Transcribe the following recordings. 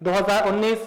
2019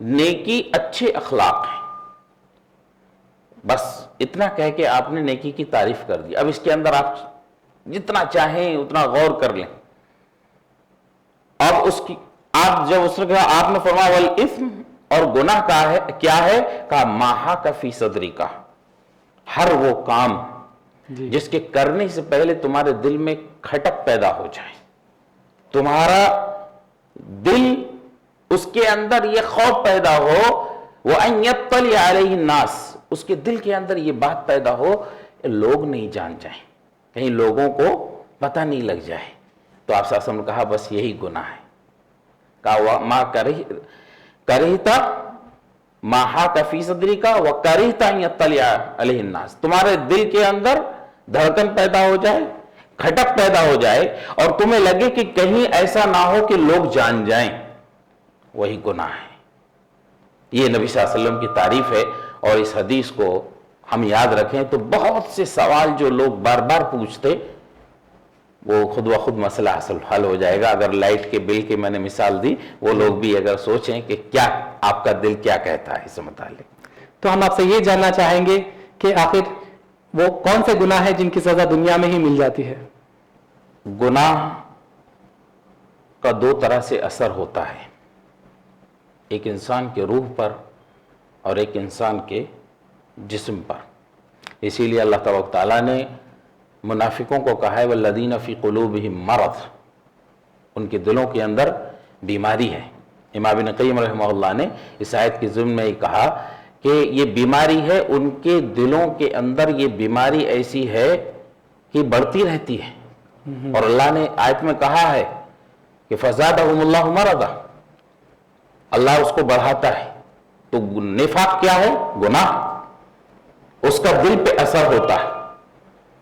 نیکی اچھے اخلاق ہیں، بس اتنا کہہ کے آپ نے نیکی کی تعریف کر دی. اب اس کے اندر آپ جتنا چاہیں اتنا غور کر لیں. اب اس کی آپ جب اس نے آپ نے فرمایا والاثم، اور گناہ کیا ہے؟ کہا ماہا کا فی صدری کا، ہر وہ کام جس کے کرنے سے پہلے تمہارے دل میں کھٹک پیدا ہو جائے، تمہارا دل اس کے اندر یہ خوف پیدا ہو، وَأَن يَطَّلِعَ عَلَيْهِ النَّاسِ، اس کے دل کے اندر یہ بات پیدا ہو کہ لوگ نہیں جان جائیں، کہیں لوگوں کو پتہ نہیں لگ جائے. تو آپ صلی اللہ علیہ وسلم نے کہا بس یہی گناہ ہے. کہا ما کرہتا ما حاک فی صدری کا وکرہتا ان یطلع علیہ الناس، تمہارے دل کے اندر دھڑکن پیدا ہو جائے، کھٹک پیدا ہو جائے، اور تمہیں لگے کہ کہیں ایسا نہ ہو کہ لوگ جان جائیں، وہی گناہ ہے. یہ نبی صلی اللہ علیہ وسلم کی تعریف ہے. اور اس حدیث کو ہم یاد رکھیں تو بہت سے سوال جو لوگ بار بار پوچھتے وہ خود بخود مسئلہ حل ہو جائے گا. اگر لائٹ کے بل کی میں نے مثال دی، وہ لوگ بھی اگر سوچیں کہ کیا آپ کا دل کیا کہتا ہے اس متعلق. تو ہم آپ سے یہ جاننا چاہیں گے کہ آخر وہ کون سے گناہ ہیں جن کی سزا دنیا میں ہی مل جاتی ہے؟ گناہ کا دو طرح سے اثر ہوتا ہے، ایک انسان کے روح پر اور ایک انسان کے جسم پر. اسی لیے اللہ تبارک و تعالیٰ نے منافقوں کو کہا ہے والذین فی قلوبہم مرض، ان کے دلوں کے اندر بیماری ہے. امام ابن قیم رحمہ اللہ نے اس آیت کے ضمن میں کہا کہ یہ بیماری ہے، ان کے دلوں کے اندر یہ بیماری ایسی ہے کہ بڑھتی رہتی ہے. اور اللہ نے آیت میں کہا ہے کہ فزادہم اللہ مرضا، اللہ اس کو بڑھاتا ہے. تو نفاق کیا ہے؟ گناہ. اس کا دل پہ اثر ہوتا ہے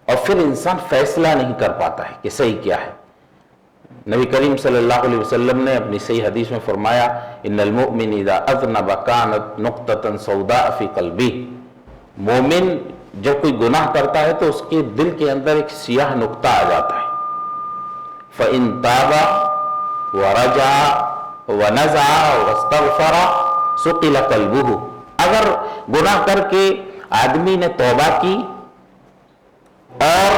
اور پھر انسان فیصلہ نہیں کر پاتا ہے کہ صحیح کیا ہے. نبی کریم صلی اللہ علیہ وسلم نے اپنی صحیح حدیث میں فرمایا ان المؤمن اذا اذنب كانت نقطة سوداء في قلبه، مومن جب کوئی گناہ کرتا ہے تو اس کے دل کے اندر ایک سیاہ نقطہ آ جاتا ہے. فإن تاب ورجع ونزع واستغفر سقل قلبه، اگر گناہ کر کے آدمی نے توبہ کی اور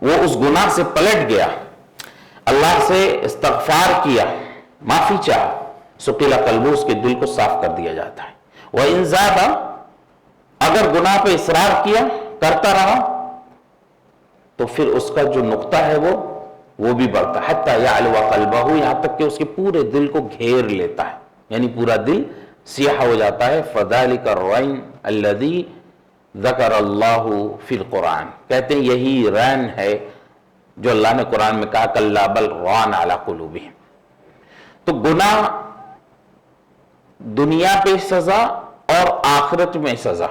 وہ اس گناہ سے پلٹ گیا، اللہ سے استغفار کیا، معافی چاہا، سقل قلبه، اس کے دل کو صاف کر دیا جاتا ہے. وإن زاد، اگر گناہ پہ اصرار کیا، کرتا رہا، تو پھر اس کا جو نقطہ ہے وہ بھی بڑھتا ہے، حتی یعلو قلبہ، یہاں تک کہ اس کے پورے دل کو گھیر لیتا ہے، یعنی پورا دل سیاہ ہو جاتا ہے. فذلک الرین الذی ذکر اللہ فی القرآن، کہتے ہیں یہی رین ہے جو اللہ نے قرآن میں کہا کلا بل ران علی قلوبہم. تو گناہ دنیا پہ سزا اور آخرت میں سزا.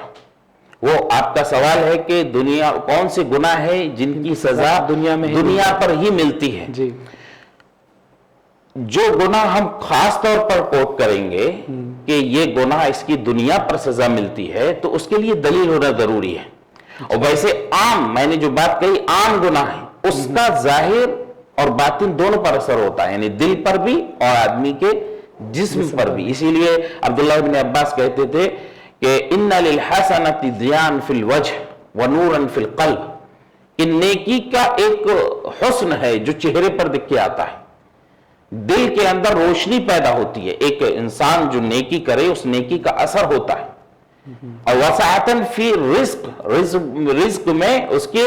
وہ آپ کا سوال ہے کہ دنیا کون سے گناہ ہے جن کی سزا دنیا پر ہی ملتی ہے. جی. جو گناہ ہم خاص طور پر کوٹ کریں گے کہ یہ گناہ اس کی دنیا پر سزا ملتی ہے تو اس کے لیے دلیل ہونا ضروری ہے. اور ویسے عام، میں نے جو بات کہی عام گناہ ہے، اس کا ظاہر اور باطن دونوں پر اثر ہوتا ہے، یعنی دل پر بھی اور آدمی کے جسم پر بھی. اسی لیے عبداللہ بن عباس کہتے تھے کہ ان للحسنۃ ضیاء فی الوجہ ونورا فی القلب، کہ نیکی کا ایک حسن ہے جو چہرے پر دکھ کے آتا ہے، دل کے اندر روشنی پیدا ہوتی ہے. ایک انسان جو نیکی کرے اس نیکی کا اثر ہوتا ہے. اور وسعتن فی رزق میں اس کے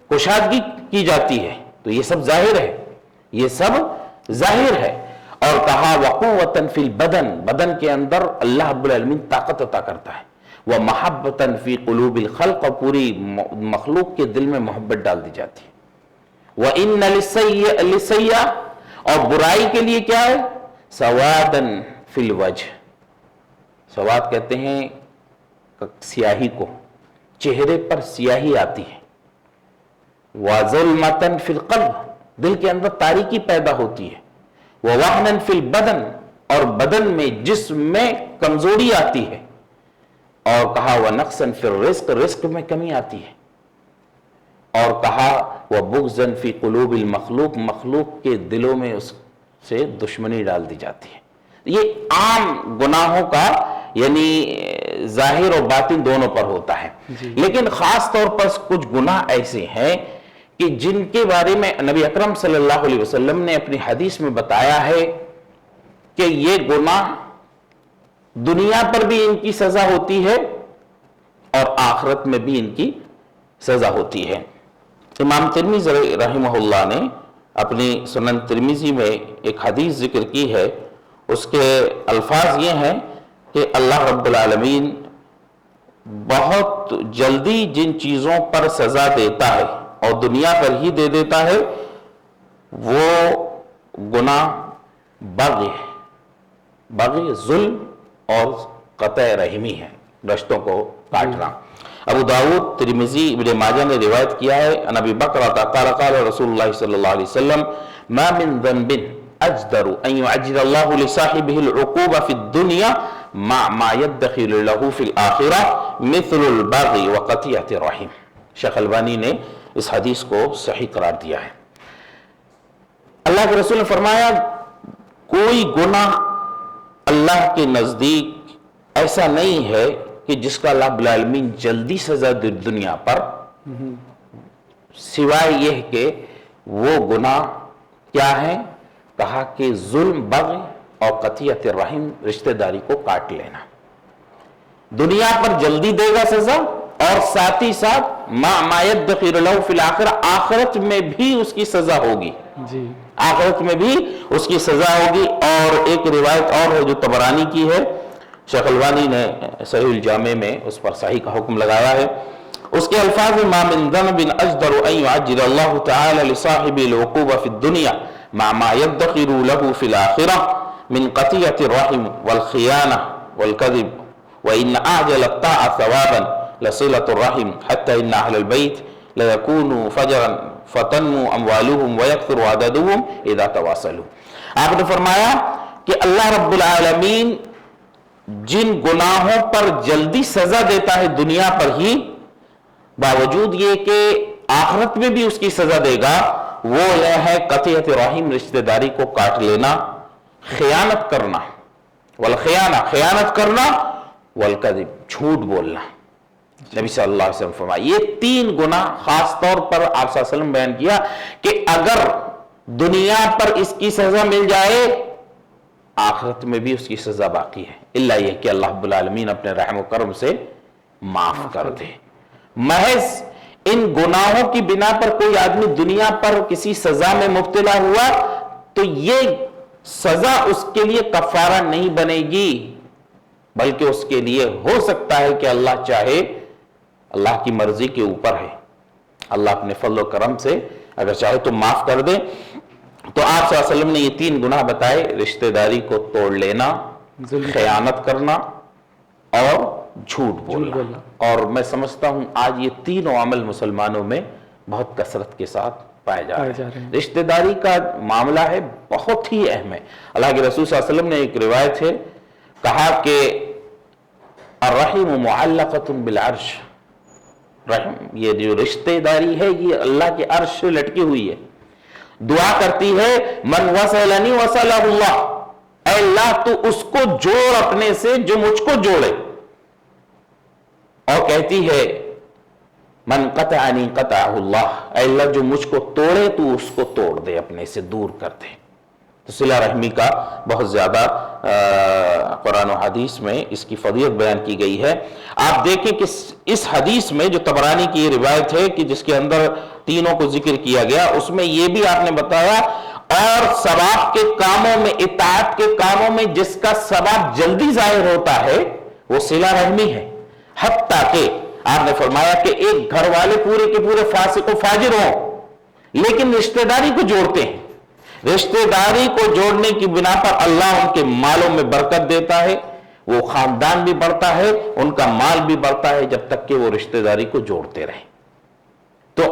کشادگی کی جاتی ہے. تو یہ سب ظاہر ہے، یہ سب ظاہر ہے. اور کہا وقوتن فی البدن، بدن کے اندر اللہ رب العالمین طاقت عطا کرتا ہے. ومحبتن فی قلوب الخلق، اور پوری مخلوق کے دل میں محبت ڈال دی جاتی ہے. وان للسیئہ، اور برائی کے لیے کیا ہے؟ سوادن فی الوجہ، سواد کہتے ہیں سیاہی کو، چہرے پر سیاہی آتی ہے. وظلمتن فی القلب، دل کے اندر تاریکی پیدا ہوتی ہے. ووہنن فی البدن، اور بدن میں جسم میں کمزوری آتی ہے. اور کہا ونقصن فی الرزق، رزق میں کمی آتی ہے. اور کہا وبغضًا فی قلوب المخلوق، مخلوق کے دلوں میں اس سے دشمنی ڈال دی جاتی ہے. یہ عام گناہوں کا یعنی ظاہر اور باطن دونوں پر ہوتا ہے، لیکن خاص طور پر کچھ گناہ ایسے ہیں کہ جن کے بارے میں نبی اکرم صلی اللہ علیہ وسلم نے اپنی حدیث میں بتایا ہے کہ یہ گناہ دنیا پر بھی ان کی سزا ہوتی ہے اور آخرت میں بھی ان کی سزا ہوتی ہے۔ امام ترمذی رحمہ اللہ نے اپنی سنن ترمذی میں ایک حدیث ذکر کی ہے، اس کے الفاظ یہ ہیں کہ اللہ رب العالمین بہت جلدی جن چیزوں پر سزا دیتا ہے اور دنیا پر ہی دے دیتا ہے وہ گناہ بغی ہے، بغی ظلم اور قطع رحمی ہے، رشتوں کو کاٹنا۔ ابو داؤد، ترمذی، ابن ماجہ نے روایت کیا ہے عن ابی بکرہ قال قال رسول اللہ صلی اللہ علیہ وسلم ما من ذنب اجدر ان يعجل اللہ لصاحبه العقوبة في الدنيا مع ما يدخل له في الآخرة مثل البغي وقطيعة الرحم۔ شیخ البانی نے اس حدیث کو صحیح قرار دیا ہے۔ اللہ کے رسول نے فرمایا کوئی گناہ اللہ کے نزدیک ایسا نہیں ہے کہ جس کا اللہ رب العالمین جلدی سزا دے دنیا پر، سوائے یہ کہ وہ گناہ کیا ہے؟ کہا کہ ظلم، بغی اور قطیعت الرحم، رشتہ داری کو کاٹ لینا۔ دنیا پر جلدی دے گا سزا اور ساتھ ہی ساتھ ما يدخر له فی الآخرہ، آخرت میں بھی اس کی سزا ہوگی، آخرت میں بھی اس کی سزا ہوگی۔ اور ایک روایت اور ہے جو طبرانی کی ہے، شیخ البانی نے صحیح الجامع میں اس پر صحیح کا حکم لگایا ہے، اس کے الفاظ ما من ذنب اجدر ان يعجل اللہ تعالی لصاحب العقوبة في الدنيا مع ما يدخر له في الآخرة من قطيعة الرحم والخيانة والكذب وإن أعجل الطاعة ثوابا لصلة الرحم حتى إن أهل البيت ليكونوا فجرا فتنمو أموالهم ويكثر عددهم إذا تواصلوا۔ آپ نے فرمایا کہ اللہ رب العالمین جن گناہوں پر جلدی سزا دیتا ہے دنیا پر ہی، باوجود یہ کہ آخرت میں بھی اس کی سزا دے گا، وہ یہ ہے قطیعت رحم، رشتہ داری کو کاٹ لینا، خیانت کرنا، والخیانہ، خیانت کرنا، والکذب، جھوٹ بولنا۔ نبی صلی اللہ علیہ وسلم فرمایا یہ تین گناہ خاص طور پر آپ صلی اللہ علیہ وسلم بیان کیا کہ اگر دنیا پر اس کی سزا مل جائے آخرت میں بھی اس کی سزا باقی ہے، اللہ یہ کہ اللہ رب العالمین اپنے رحم و کرم سے معاف کر دے۔ محض ان گناہوں کی بنا پر کوئی آدمی دنیا پر کسی سزا میں مبتلا ہوا تو یہ سزا اس کے لیے کفارہ نہیں بنے گی، بلکہ اس کے لیے ہو سکتا ہے کہ اللہ چاہے، اللہ کی مرضی کے اوپر ہے، اللہ اپنے فضل و کرم سے اگر چاہے تو معاف کر دے۔ تو آپ صلی اللہ علیہ وسلم نے یہ تین گناہ بتائے، رشتہ داری کو توڑ لینا، خیانت کرنا اور جھوٹ بولنا۔ اور میں سمجھتا ہوں آج یہ تینوں عمل مسلمانوں میں بہت کثرت کے ساتھ پائے جا رہے ہیں۔ رشتہ داری کا معاملہ ہے بہت ہی اہم ہے۔ اللہ کے رسول صلی اللہ علیہ وسلم نے ایک روایت ہے، کہا کہ الرحم معلقۃ بالعرش، رحم یہ جو رشتہ داری ہے یہ اللہ کے عرش سے لٹکی ہوئی ہے، دعا کرتی ہے من وصلنی وصلہ اللہ، اے اللہ تو اس کو جوڑ اپنے سے جو مجھ کو جوڑے، اور کہتی ہے من قطعنی قطعہ اللہ، اے اللہ جو مجھ کو توڑے تو اس کو توڑ دے، اپنے سے دور کر دے۔ تو صلہ رحمی کا بہت زیادہ قرآن و حدیث میں اس کی فضیلت بیان کی گئی ہے۔ آپ دیکھیں کہ اس حدیث میں جو طبرانی کی یہ روایت ہے کہ جس کے اندر تینوں کو ذکر کیا گیا، اس میں یہ بھی آپ نے بتایا اور ثواب کے کاموں میں، اطاعت کے کاموں میں جس کا ثواب جلدی ظاہر ہوتا ہے وہ صلہ رحمی ہے۔ حتیٰ کہ آپ نے فرمایا کہ ایک گھر والے پورے کے پورے فاسق و فاجر ہوں لیکن رشتہ داری کو جوڑتے ہیں، رشتہ داری کو جوڑنے کی بنا پر اللہ ان کے مالوں میں برکت دیتا ہے، وہ خاندان بھی بڑھتا ہے، ان کا مال بھی بڑھتا ہے جب تک کہ وہ رشتہ داری کو جوڑتے رہیں۔ تو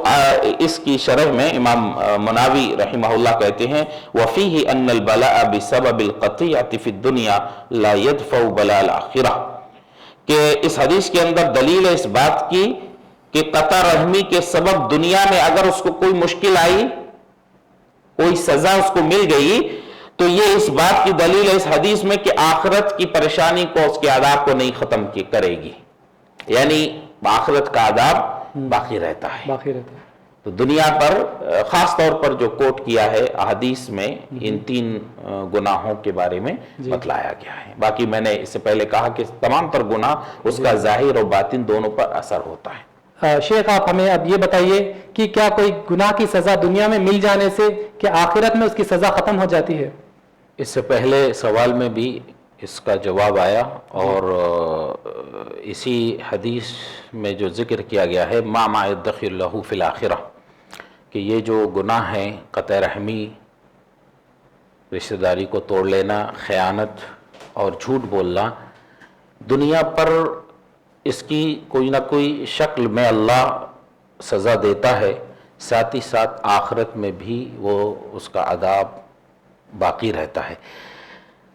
اس کی شرح میں امام مناوی رحمہ اللہ کہتے ہیں وَفِيهِ أَنَّ الْبَلَاءَ بِسَبَبِ الْقَطِيعَةِ فِي الدُّنْيَا لَا يَدْفَعُ بَلَاءَ الْآخِرَةِ، کہ اس حدیث کے اندر دلیل ہے اس بات کی کہ قطع رحمی کے سبب دنیا میں اگر اس کو کوئی مشکل آئی، کوئی سزا اس کو مل گئی تو یہ اس بات کی دلیل ہے اس حدیث میں کہ آخرت کی پریشانی کو اس کے عذاب کو نہیں ختم کرے گی، یعنی آخرت کا عذاب باقی رہتا ہے۔ باقی رہتا ہے۔ تو دنیا پر خاص طور پر جو کوٹ کیا ہے احادیث میں ان 3 گناہوں کے بارے میں بتلایا گیا ہے۔ باقی میں نے اس سے پہلے کہا کہ تمام تر گناہ اس کا ظاہر اور باطن دونوں پر اثر ہوتا ہے۔ شیخ آپ ہمیں اب یہ بتائیے کہ کیا کوئی گناہ کی سزا دنیا میں مل جانے سے کہ آخرت میں اس کی سزا ختم ہو جاتی ہے؟ اس سے پہلے سوال میں بھی اس کا جواب آیا، اور اسی حدیث میں جو ذکر کیا گیا ہے ما يدخر له فی الآخرہ، کہ یہ جو گناہ ہیں قطع رحمی، رشتہ داری کو توڑ لینا، خیانت اور جھوٹ بولنا، دنیا پر اس کی کوئی نہ کوئی شکل میں اللہ سزا دیتا ہے، ساتھ ہی ساتھ آخرت میں بھی وہ اس کا عذاب باقی رہتا ہے۔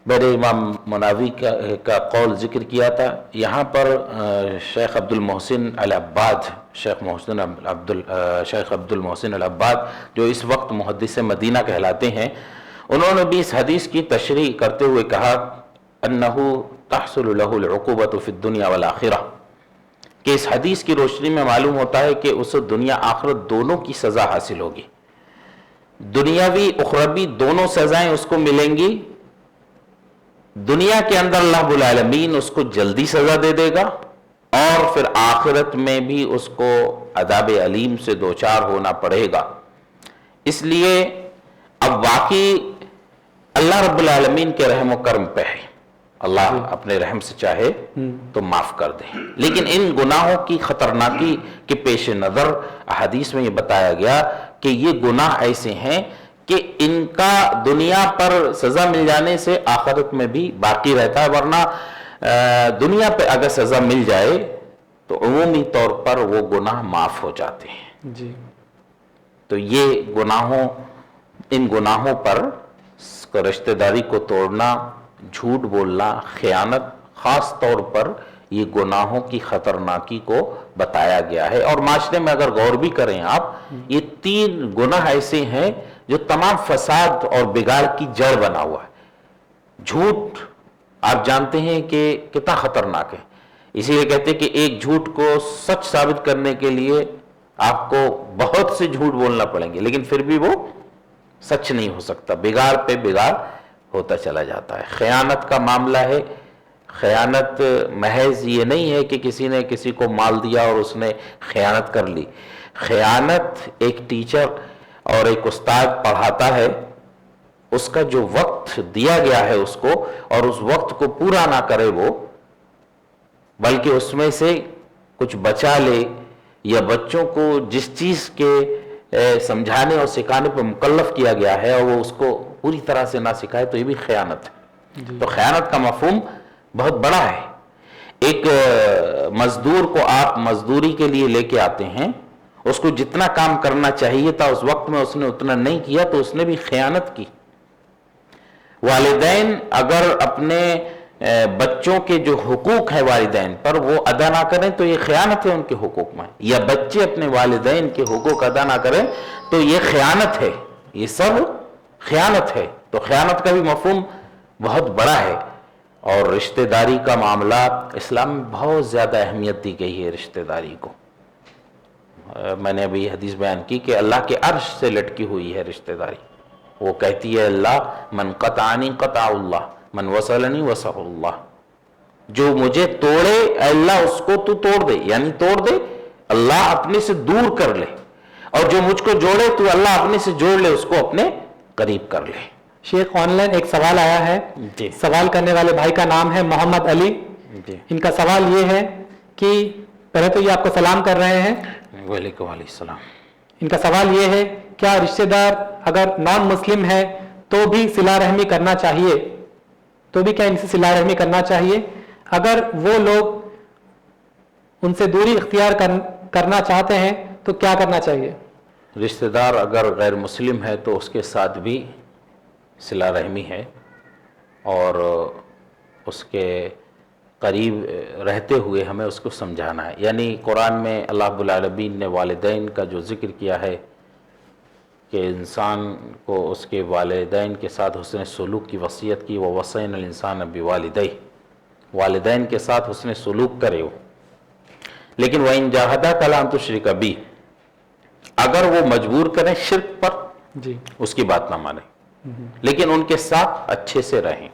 میں نے امام مناوی کا قول ذکر کیا تھا، یہاں پر شیخ عبد المحسن العباد، شیخ عبد المحسن العباد جو اس وقت محدث مدینہ کہلاتے ہیں، انہوں نے بھی اس حدیث کی تشریح کرتے ہوئے کہا انہ تحصل له العقوبۃ فی الدنیا والآخرہ، کہ اس حدیث کی روشنی میں معلوم ہوتا ہے کہ اسے دنیا آخرت دونوں کی سزا حاصل ہوگی، دنیاوی اخروی دونوں سزائیں اس کو ملیں گی۔ دنیا کے اندر اللہ رب العالمین اس کو جلدی سزا دے دے گا، اور پھر آخرت میں بھی اس کو عذاب علیم سے دوچار ہونا پڑے گا۔ اس لیے اب واقعی اللہ رب العالمین کے رحم و کرم پہ ہے، اللہ اپنے رحم سے چاہے تو معاف کر دے، لیکن ان گناہوں کی خطرناکی کے پیش نظر احادیث میں یہ بتایا گیا کہ یہ گناہ ایسے ہیں کہ ان کا دنیا پر سزا مل جانے سے آخرت میں بھی باقی رہتا ہے، ورنہ دنیا پہ اگر سزا مل جائے تو عمومی طور پر وہ گناہ معاف ہو جاتے ہیں۔ جی، تو یہ ان گناہوں پر رشتہ داری کو توڑنا، جھوٹ بولنا، خیانت، خاص طور پر یہ گناہوں کی خطرناکی کو بتایا گیا ہے۔ اور معاشرے میں اگر غور بھی کریں آپ، یہ 3 گناہ ایسے ہیں جو تمام فساد اور بگاڑ کی جڑ بنا ہوا ہے۔ جھوٹ آپ جانتے ہیں کہ کتنا خطرناک ہے، اسی لیے کہتے ہیں کہ ایک جھوٹ کو سچ ثابت کرنے کے لیے آپ کو بہت سے جھوٹ بولنا پڑیں گے، لیکن پھر بھی وہ سچ نہیں ہو سکتا، بگاڑ پہ بگاڑ ہوتا چلا جاتا ہے۔ خیانت کا معاملہ ہے، خیانت محض یہ نہیں ہے کہ کسی نے کسی کو مال دیا اور اس نے خیانت کر لی۔ خیانت ایک ٹیچر اور ایک استاد پڑھاتا ہے، اس کا جو وقت دیا گیا ہے اس کو، اور اس وقت کو پورا نہ کرے وہ، بلکہ اس میں سے کچھ بچا لے، یا بچوں کو جس چیز کے سمجھانے اور سکھانے پر مکلف کیا گیا ہے اور وہ اس کو پوری طرح سے نہ سکھائے، تو یہ بھی خیانت ہے۔ تو خیانت کا مفہوم بہت بڑا ہے۔ ایک مزدور کو آپ مزدوری کے لیے لے کے آتے ہیں، اس کو جتنا کام کرنا چاہیے تھا اس وقت میں اس نے اتنا نہیں کیا، تو اس نے بھی خیانت کی۔ والدین اگر اپنے بچوں کے جو حقوق ہیں والدین پر وہ ادا نہ کریں تو یہ خیانت ہے ان کے حقوق میں، یا بچے اپنے والدین کے حقوق ادا نہ کریں تو یہ خیانت ہے، یہ سب خیانت ہے۔ تو خیانت کا بھی مفہوم بہت بڑا ہے، اور رشتہ داری کا معاملہ اسلام میں بہت زیادہ اہمیت دی گئی ہے رشتہ داری کو۔ میں نے ابھی حدیث بیان کی کہ اللہ کے عرش سے لٹکی ہوئی ہے رشتہ داری، وہ کہتی ہے اللہ من قطعنی قطع اللہ، من وصلنی وصل اللہ، جو مجھے توڑے اے اللہ اس کو تو توڑ دے، یعنی توڑ دے، اللہ اپنے سے دور کر لے، اور جو مجھ کو جوڑے تو اللہ اپنے سے جوڑ لے، اس کو اپنے قریب کر لے۔ شیخ آن لائن ایک سوال آیا ہے، جی سوال کرنے والے بھائی کا نام ہے محمد علی۔ جی، ان کا سوال یہ ہے کہ پہلے تو یہ آپ کو سلام کر رہے ہیں، وعلیکم السلام۔ ان کا سوال یہ ہے کیا رشتہ دار اگر نان مسلم ہے تو بھی صلہ رحمی کرنا چاہیے، تو بھی کیا ان سے صلہ رحمی کرنا چاہیے؟ اگر وہ لوگ ان سے دوری اختیار کرنا چاہتے ہیں تو کیا کرنا چاہیے؟ رشتہ دار اگر غیر مسلم ہے تو اس کے ساتھ بھی صلہ رحمی ہے، اور اس کے قریب رہتے ہوئے ہمیں اس کو سمجھانا ہے۔ یعنی قرآن میں اللہ رب العالمین نے والدین کا جو ذکر کیا ہے کہ انسان کو اس کے والدین کے ساتھ حسن سلوک کی وصیت کی، وَوَصَّيْنَا الْإِنسَانَ بِوَالِدَيْهِ، والدین کے ساتھ حسن سلوک کرے ہو. لیکن وَإِن جَاهَدَاكَ عَلَىٰ أَن تُشْرِكَ بِي، اگر وہ مجبور کریں شرک پر جی اس کی بات نہ مانیں، لیکن ان کے ساتھ اچھے سے رہیں،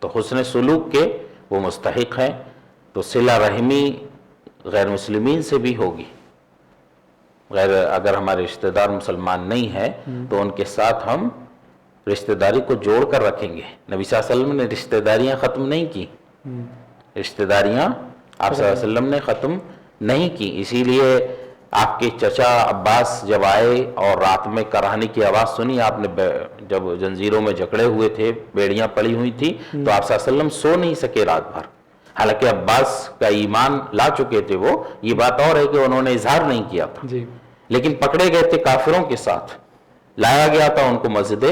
تو حسن سلوک کے وہ مستحق ہیں. تو صلہ رحمی غیر مسلمین سے بھی ہوگی، اگر ہمارے رشتہ دار مسلمان نہیں ہیں تو ان کے ساتھ ہم رشتہ داری کو جوڑ کر رکھیں گے. نبی صلی اللہ علیہ وسلم نے رشتہ داریاں ختم نہیں کی، رشتہ داریاں آپ صلی اللہ علیہ وسلم نے ختم نہیں کی. اسی لیے آپ کے چچا عباس جب آئے اور رات میں کراہنے کی آواز سنی، آپ نے جب زنجیروں میں جکڑے ہوئے تھے، بیڑیاں پڑی ہوئی تھی، تو آپ صلی اللہ علیہ وسلم سو نہیں سکے رات بھر. حالانکہ عباس کا ایمان لا چکے تھے وہ، یہ بات اور ہے کہ انہوں نے اظہار نہیں کیا تھا، لیکن پکڑے گئے تھے کافروں کے ساتھ، لایا گیا تھا ان کو مسجد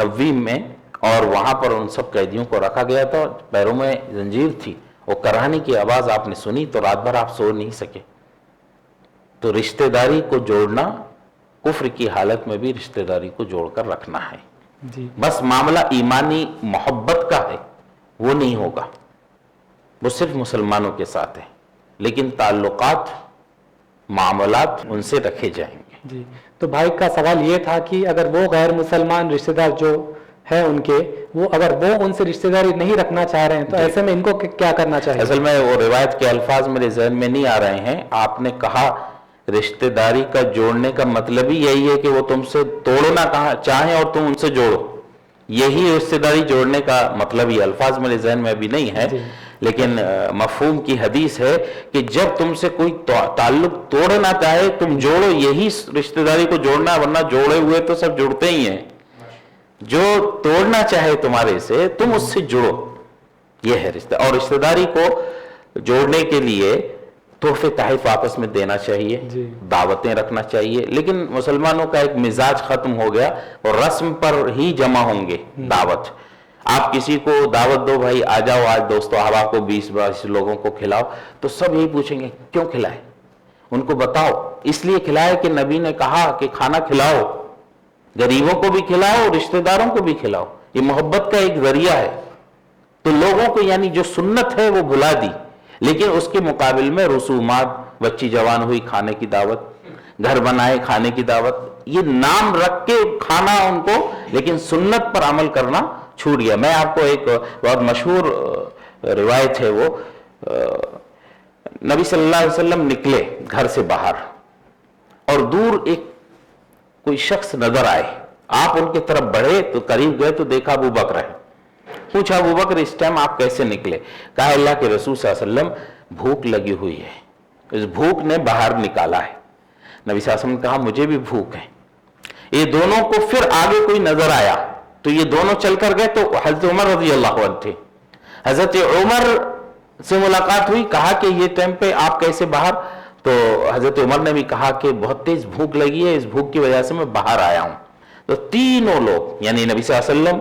نبوی میں، اور وہاں پر ان سب قیدیوں کو رکھا گیا تھا، پیروں میں زنجیر تھی. وہ کراہنے کی آواز آپ نے سنی تو رات بھر آپ سو نہیں سکے. تو رشتہ داری کو جوڑنا، کفر کی حالت میں بھی رشتہ داری کو جوڑ کر رکھنا ہے. بس معاملہ ایمانی محبت کا ہے، وہ نہیں ہوگا، وہ صرف مسلمانوں کے ساتھ ہے، لیکن تعلقات معاملات ان سے رکھے جائیں گے. جی تو بھائی کا سوال یہ تھا کہ اگر وہ غیر مسلمان رشتہ دار جو ہے ان کے، وہ اگر وہ ان سے رشتہ داری نہیں رکھنا چاہ رہے ہیں تو ایسے میں ان کو کیا کرنا چاہیے؟ اصل میں وہ روایت کے الفاظ میرے ذہن میں نہیں آ رہے ہیں. آپ نے کہا رشتہ داری کا جوڑنے کا مطلب ہی یہی ہے کہ وہ تم سے توڑنا چاہیں اور تم ان سے جوڑو، یہی رشتہ داری جوڑنے کا مطلب ہی. الفاظ میرے ذہن میں ابھی نہیں ہے، لیکن مفہوم کی حدیث ہے کہ جب تم سے کوئی تعلق توڑنا چاہے تم جوڑو، یہی رشتہ داری کو جوڑنا، ورنہ جوڑے ہوئے تو سب جڑتے ہی ہیں. جو توڑنا چاہے تمہارے سے تم اس سے جڑو، یہ ہے رشتہ. اور رشتہ داری کو جوڑنے کے لیے تحفے تحائف آپس میں دینا چاہیے، دعوتیں رکھنا چاہیے. لیکن مسلمانوں کا ایک مزاج ختم ہو گیا، اور رسم پر ہی جمع ہوں گے. دعوت، آپ کسی کو دعوت دو، بھائی آ جاؤ آج دوستو احباب کو 20-22 لوگوں کو کھلاؤ، تو سب یہی پوچھیں گے کیوں کھلائے؟ ان کو بتاؤ اس لیے کھلائے کہ نبی نے کہا کہ کھانا کھلاؤ، غریبوں کو بھی کھلاؤ، رشتہ داروں کو بھی کھلاؤ. یہ محبت کا ایک ذریعہ ہے. تو لوگوں کو یعنی جو سنت ہے وہ بھلا دی، لیکن اس کے مقابل میں رسومات، بچی جوان ہوئی کھانے کی دعوت، گھر بنائے کھانے کی دعوت، یہ نام رکھ کے کھانا ان کو، لیکن سنت پر عمل کرنا چھوٹ گیا. میں آپ کو ایک بہت مشہور روایت ہے، وہ نبی صلی اللہ علیہ وسلم نکلے گھر سے باہر اور دور ایک کوئی شخص نظر آئے. آپ ان کی طرف بڑھے تو قریب گئے تو دیکھا ابو بکر ہے. پوچھا ابو بکر اس ٹائم آپ کیسے نکلے؟ کہا اللہ کے رسول صلی اللہ علیہ وسلم بھوک لگی ہوئی ہے، اس بھوک نے باہر نکالا ہے. نبی صلی اللہ علیہ وسلم نے کہا مجھے بھی بھوک ہے. یہ دونوں کو پھر آگے کوئی نظر آیا تو یہ دونوں چل کر گئے، تو حضرت عمر رضی اللہ عنہ تھے. حضرت عمر سے ملاقات ہوئی، کہا کہ یہ ٹائم پہ آپ کیسے باہر؟ تو حضرت عمر نے بھی کہا کہ بہت تیز بھوک لگی ہے، اس بھوک کی وجہ سے میں باہر آیا ہوں. تو تینوں لوگ یعنی نبی صلی اللہ علیہ وسلم،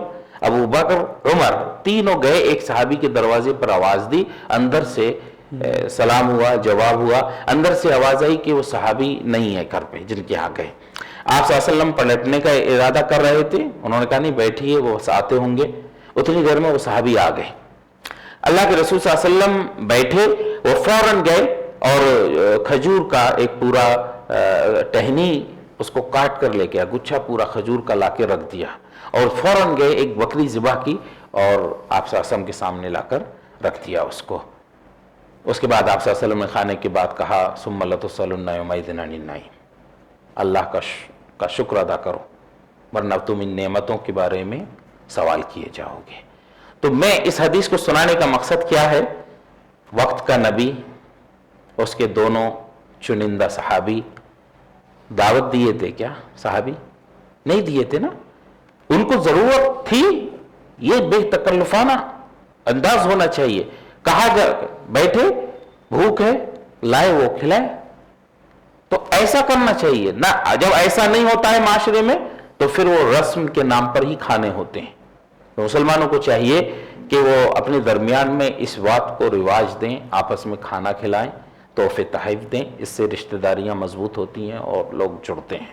ابو بکر، عمر، تینوں گئے. ایک صحابی کے دروازے پر آواز دی، اندر سے سلام ہوا، جواب ہوا. اندر سے آواز آئی کہ وہ صحابی نہیں ہے گھر پہ جن کے ہاں گئے. آپ صلی اللہ علیہ وسلم پلٹنے کا ارادہ کر رہے تھے، انہوں نے کہا نہیں بیٹھیے، وہ آتے ہوں گے. اتنی دیر میں وہ صحابی آ گئے. اللہ کے رسول صلی اللہ علیہ وسلم بیٹھے، وہ فوراً گئے اور کھجور کا ایک پورا ٹہنی اس کو کاٹ کر لے گیا، گچھا پورا کھجور کا لا کے رکھ دیا، اور فوراً گئے ایک بکری ذبح کی اور آپ صلی اللہ علیہ وسلم کے سامنے لا کر رکھ دیا اس کو. اس کے بعد آپ صلی اللہ علیہ وسلم نے کھانے کے بعد کہا ثم لتسألن یومئذ عن النعیم، اللہ کا شکر ادا کرو ورنہ تم ان نعمتوں کے بارے میں سوال کیے جاؤ گے. تو میں اس حدیث کو سنانے کا مقصد کیا ہے؟ وقت کا نبی، اس کے دونوں چنندہ صحابی دعوت دیے تھے کیا؟ صحابی نہیں دیے تھے نا، ان کو ضرورت تھی. یہ بے تکلفانہ انداز ہونا چاہیے. کہا جا بیٹھے بھوک ہے، لائے وہ کھلائے. تو ایسا کرنا چاہیے نہ. جب ایسا نہیں ہوتا ہے معاشرے میں تو پھر وہ رسم کے نام پر ہی کھانے ہوتے ہیں. تو مسلمانوں کو چاہیے کہ وہ اپنے درمیان میں اس بات کو رواج دیں، آپس میں کھانا کھلائیں، تحفے تحائف دیں. اس سے رشتہ داریاں مضبوط ہوتی ہیں اور لوگ جڑتے ہیں.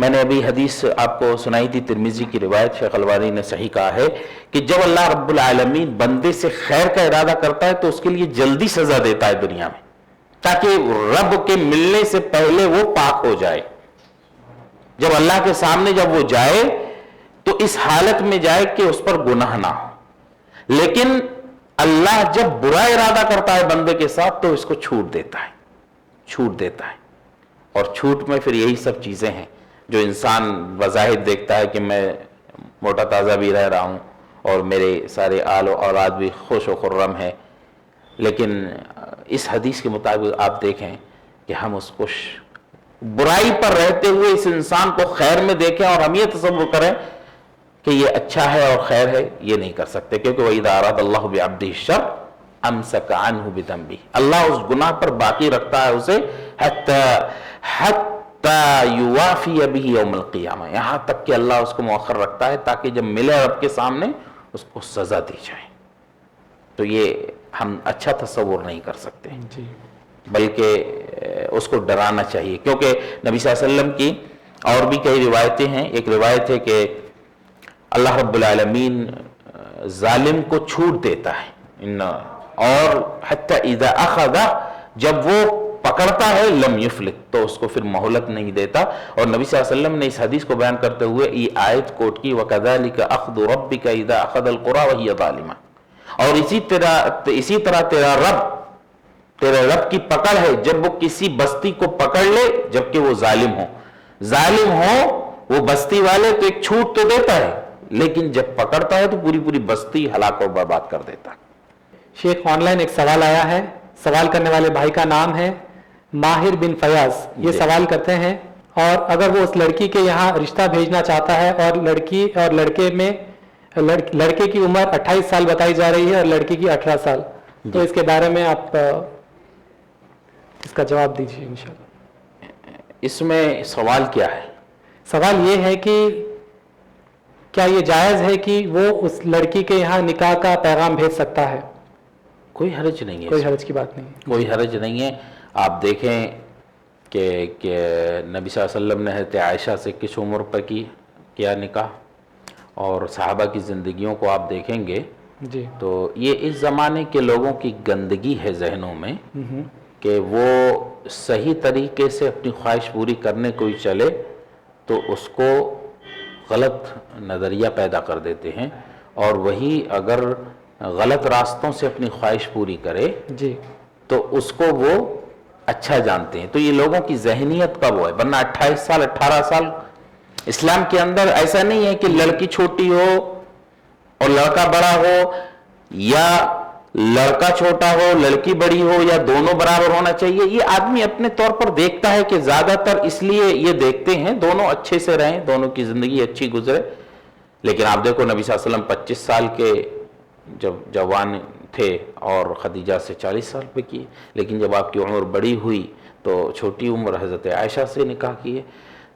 میں نے ابھی حدیث آپ کو سنائی تھی ترمذی کی روایت، شیخ البانی نے صحیح کہا ہے کہ جب اللہ رب العالمین بندے سے خیر کا ارادہ کرتا ہے تو اس کے لیے جلدی سزا دیتا ہے دنیا میں، تاکہ رب کے ملنے سے پہلے وہ پاک ہو جائے. جب اللہ کے سامنے جب وہ جائے تو اس حالت میں جائے کہ اس پر گناہ نہ ہو. لیکن اللہ جب برا ارادہ کرتا ہے بندے کے ساتھ تو اس کو چھوٹ دیتا ہے. اور چھوٹ میں پھر یہی سب چیزیں ہیں جو انسان بظاہر دیکھتا ہے کہ میں موٹا تازہ بھی رہ رہا ہوں اور میرے سارے آل و اولاد بھی خوش و خرم ہے، لیکن اس حدیث کے مطابق آپ دیکھیں کہ ہم اس کو برائی پر رہتے ہوئے اس انسان کو خیر میں دیکھیں اور ہم یہ تصور کریں کہ یہ اچھا ہے اور خیر ہے، یہ نہیں کر سکتے. کیونکہ وَإِذَا أَرَادَ اللَّهُ بِعَبْدِهِ الشَّرَّ أَمْسَكَ عَنْهُ بِذَنبِهِ، اللہ اس گناہ پر باقی رکھتا ہے اسے حتی یوافی بہ یوم القیامہ، یہاں تک کہ اللہ اس کو مؤخر رکھتا ہے تاکہ جب ملے رب کے سامنے اس کو سزا دی جائے. تو یہ ہم اچھا تصور نہیں کر سکتے جی، بلکہ اس کو ڈرانا چاہیے. کیونکہ نبی صلی اللہ علیہ وسلم کی اور بھی کئی روایتیں ہیں. ایک روایت ہے کہ اللہ رب العالمین ظالم کو چھوٹ دیتا ہے، اور حتی اذا اخذ، جب وہ پکڑتا ہے لم یفلت، تو اس کو پھر مہلت نہیں دیتا. اور نبی صلی اللہ علیہ وسلم نے اس حدیث کو بیان کرتے ہوئے یہ آیت کوٹ کی وَكَذَلِكَ أَخْذُ رَبِّكَ إِذَا أَخَذَ الْقُرَى وَهِيَ ظَالِمَةٌ، اور اسی طرح تیرے رب کی پکڑ ہے جب وہ کسی بستی کو پکڑ لے جبکہ وہ ظالم ہو وہ بستی والے تو ایک چھوٹ تو دیتا ہے، لیکن جب پکڑتا ہے تو پوری بستی ہلاک اور برباد کر دیتا ہے. شیخ آن لائن ایک سوال آیا ہے. سوال کرنے والے بھائی کا نام ہے ماہر بن فیاض. یہ سوال کرتے ہیں، اور اگر وہ اس لڑکی کے یہاں رشتہ بھیجنا چاہتا ہے اور لڑکی اور لڑکے کی عمر 28 سال بتائی جا رہی ہے اور لڑکی کی 18 سال، تو اس کے بارے میں آپ اس کا جواب دیجیے انشاءاللہ. اس میں سوال کیا ہے؟ سوال یہ ہے کہ کیا یہ جائز ہے کہ وہ اس لڑکی کے یہاں نکاح کا پیغام بھیج سکتا ہے؟ کوئی حرج نہیں ہے، کوئی حرج کی بات نہیں، کوئی حرج نہیں ہے. آپ دیکھیں کہ نبی صلی اللہ علیہ وسلم نے حضرت عائشہ سے کس عمر پر کیا نکاح، اور صحابہ کی زندگیوں کو آپ دیکھیں گے جی، تو یہ اس زمانے کے لوگوں کی گندگی ہے ذہنوں میں کہ وہ صحیح طریقے سے اپنی خواہش پوری کرنے کوئی چلے تو اس کو غلط نظریہ پیدا کر دیتے ہیں، اور وہی اگر غلط راستوں سے اپنی خواہش پوری کرے جی، تو اس کو وہ اچھا جانتے ہیں. تو یہ لوگوں کی ذہنیت کا وہ ہے. ورنہ 28 سال 18 سال اسلام کے اندر ایسا نہیں ہے کہ لڑکی چھوٹی ہو اور لڑکا بڑا ہو، یا لڑکا چھوٹا ہو لڑکی بڑی ہو، یا دونوں برابر ہونا چاہیے. یہ آدمی اپنے طور پر دیکھتا ہے کہ زیادہ تر اس لیے یہ دیکھتے ہیں دونوں اچھے سے رہیں، دونوں کی زندگی اچھی گزرے. لیکن آپ دیکھو نبی صلی اللہ علیہ وسلم 25 سال کے جب جوان تھے اور خدیجہ سے 40 سال پہ کیے، لیکن جب آپ کی عمر بڑی ہوئی تو چھوٹی عمر حضرت عائشہ سے نکاح کیے.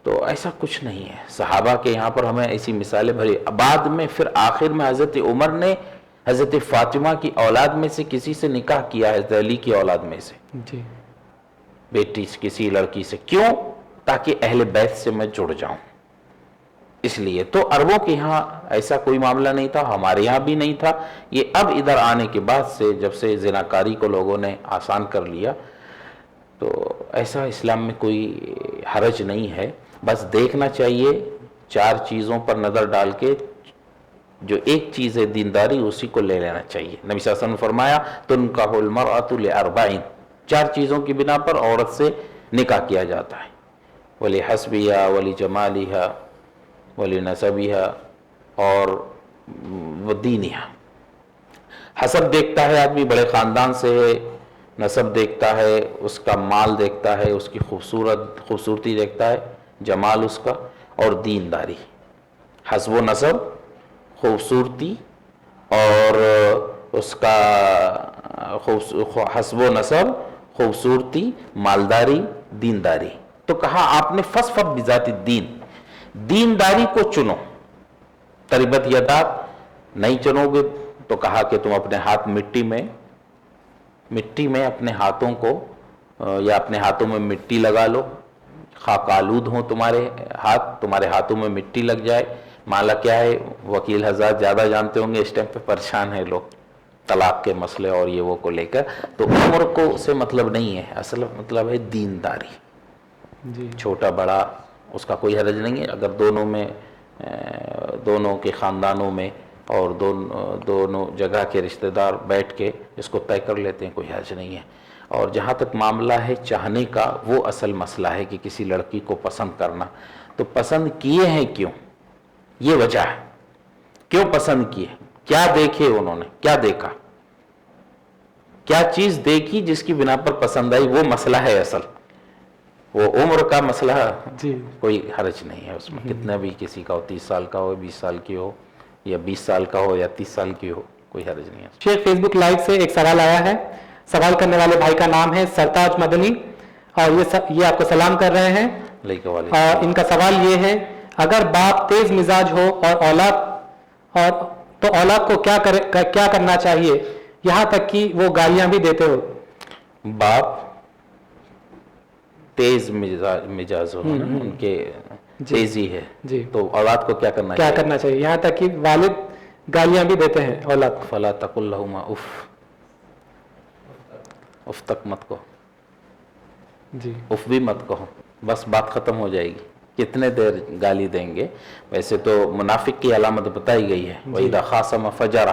تو ایسا کچھ نہیں ہے. صحابہ کے یہاں پر ہمیں ایسی مثالیں بھری. بعد میں پھر آخر میں حضرت عمر نے حضرت فاطمہ کی اولاد میں سے کسی سے نکاح کیا ہے، حضرت علی کی اولاد میں سے، جی، بیٹی کسی لڑکی سے. کیوں؟ تاکہ اہل بیت سے میں جڑ جاؤں. اس لیے تو عربوں کے یہاں ایسا کوئی معاملہ نہیں تھا، ہمارے یہاں بھی نہیں تھا. یہ اب ادھر آنے کے بعد سے جب سے زناکاری کو لوگوں نے آسان کر لیا تو ایسا اسلام میں کوئی حرج نہیں ہے. بس دیکھنا چاہیے 4 چیزوں پر نظر ڈال کے، جو ایک چیز ہے دینداری اسی کو لے لینا چاہیے. نبی صلی اللہ علیہ وسلم نے فرمایا تنکح المرأة لأربع، 4 چیزوں کی بنا پر عورت سے نکاح کیا جاتا ہے: ولحسبها ولجمالها ولنسبها اور ودینها. حسب دیکھتا ہے آدمی، بڑے خاندان سے ہے، نسب دیکھتا ہے، اس کا مال دیکھتا ہے، اس کی خوبصورتی دیکھتا ہے، جمال اس کا، اور دینداری. حسب و نسب، خوبصورتی، اور اس کا حسب و نسب، خوبصورتی، مالداری، دینداری. تو کہا آپ نے فَاصْفَحْ بِذَاتِ الدِّین، دینداری کو چنو. تربت یداک، نہیں چنو گے تو کہا کہ تم اپنے ہاتھ مٹی میں اپنے ہاتھوں کو یا اپنے ہاتھوں میں مٹی لگا لو، خاک آلود ہوں تمہارے ہاتھ، تمہارے ہاتھوں میں مٹی لگ جائے. مالا کیا ہے وکیل حضرات زیادہ جانتے ہوں گے، اس ٹائم پہ پریشان ہیں لوگ طلاق کے مسئلے اور یہ وہ کو لے کر. تو عمر کو سے مطلب نہیں ہے، اصل مطلب ہے دینداری. جی چھوٹا بڑا اس کا کوئی حرج نہیں ہے، اگر دونوں میں دونوں کے خاندانوں میں اور دونوں جگہ کے رشتہ دار بیٹھ کے اس کو طے کر لیتے ہیں، کوئی حرج نہیں ہے. اور جہاں تک معاملہ ہے چاہنے کا، وہ اصل مسئلہ ہے کہ کسی لڑکی کو پسند کرنا. تو پسند کیے ہیں کیوں، یہ وجہ ہے کیوں پسند کیے، کیا دیکھے انہوں نے، کیا دیکھا، کیا چیز دیکھی جس کی بنا پر پسند آئی، وہ مسئلہ ہے اصل. وہ عمر کا مسئلہ جی کوئی حرج نہیں ہے اس میں، کتنا بھی کسی کا ہو، 30 سال کا ہو، 20 سال کی ہو، یا 20 سال کا ہو یا 30 سال کی ہو، کوئی حرج نہیں ہے. شیخ فیس بک لائیو سے ایک سوال آیا ہے. سوال کرنے والے بھائی کا نام ہے سرتاج مدنی، اور یہ آپ کو سلام کر رہے ہیں. اور ان کا سوال یہ ہے، اگر باپ تیز مزاج ہو اور تو اولاد کو کیا کرنا چاہیے، یہاں تک کہ وہ گالیاں بھی دیتے ہو؟ باپ تیز مزاج ہو، ان کے تیزی ہے، جی تو اولاد کو کیا کرنا کیا چاہیے؟ کرنا چاہیے، یہاں تک کہ والد گالیاں بھی دیتے ہیں اولاد کو. فلا تقل لہما اف، اف تک مت کہو، جی اف بھی مت کہو، بس بات ختم ہو جائے گی. کتنے دیر گالی دیں گے؟ ویسے تو منافق کی علامت بتائی گئی ہے، وَإِذَا خَاصَمَ فَجَرَ،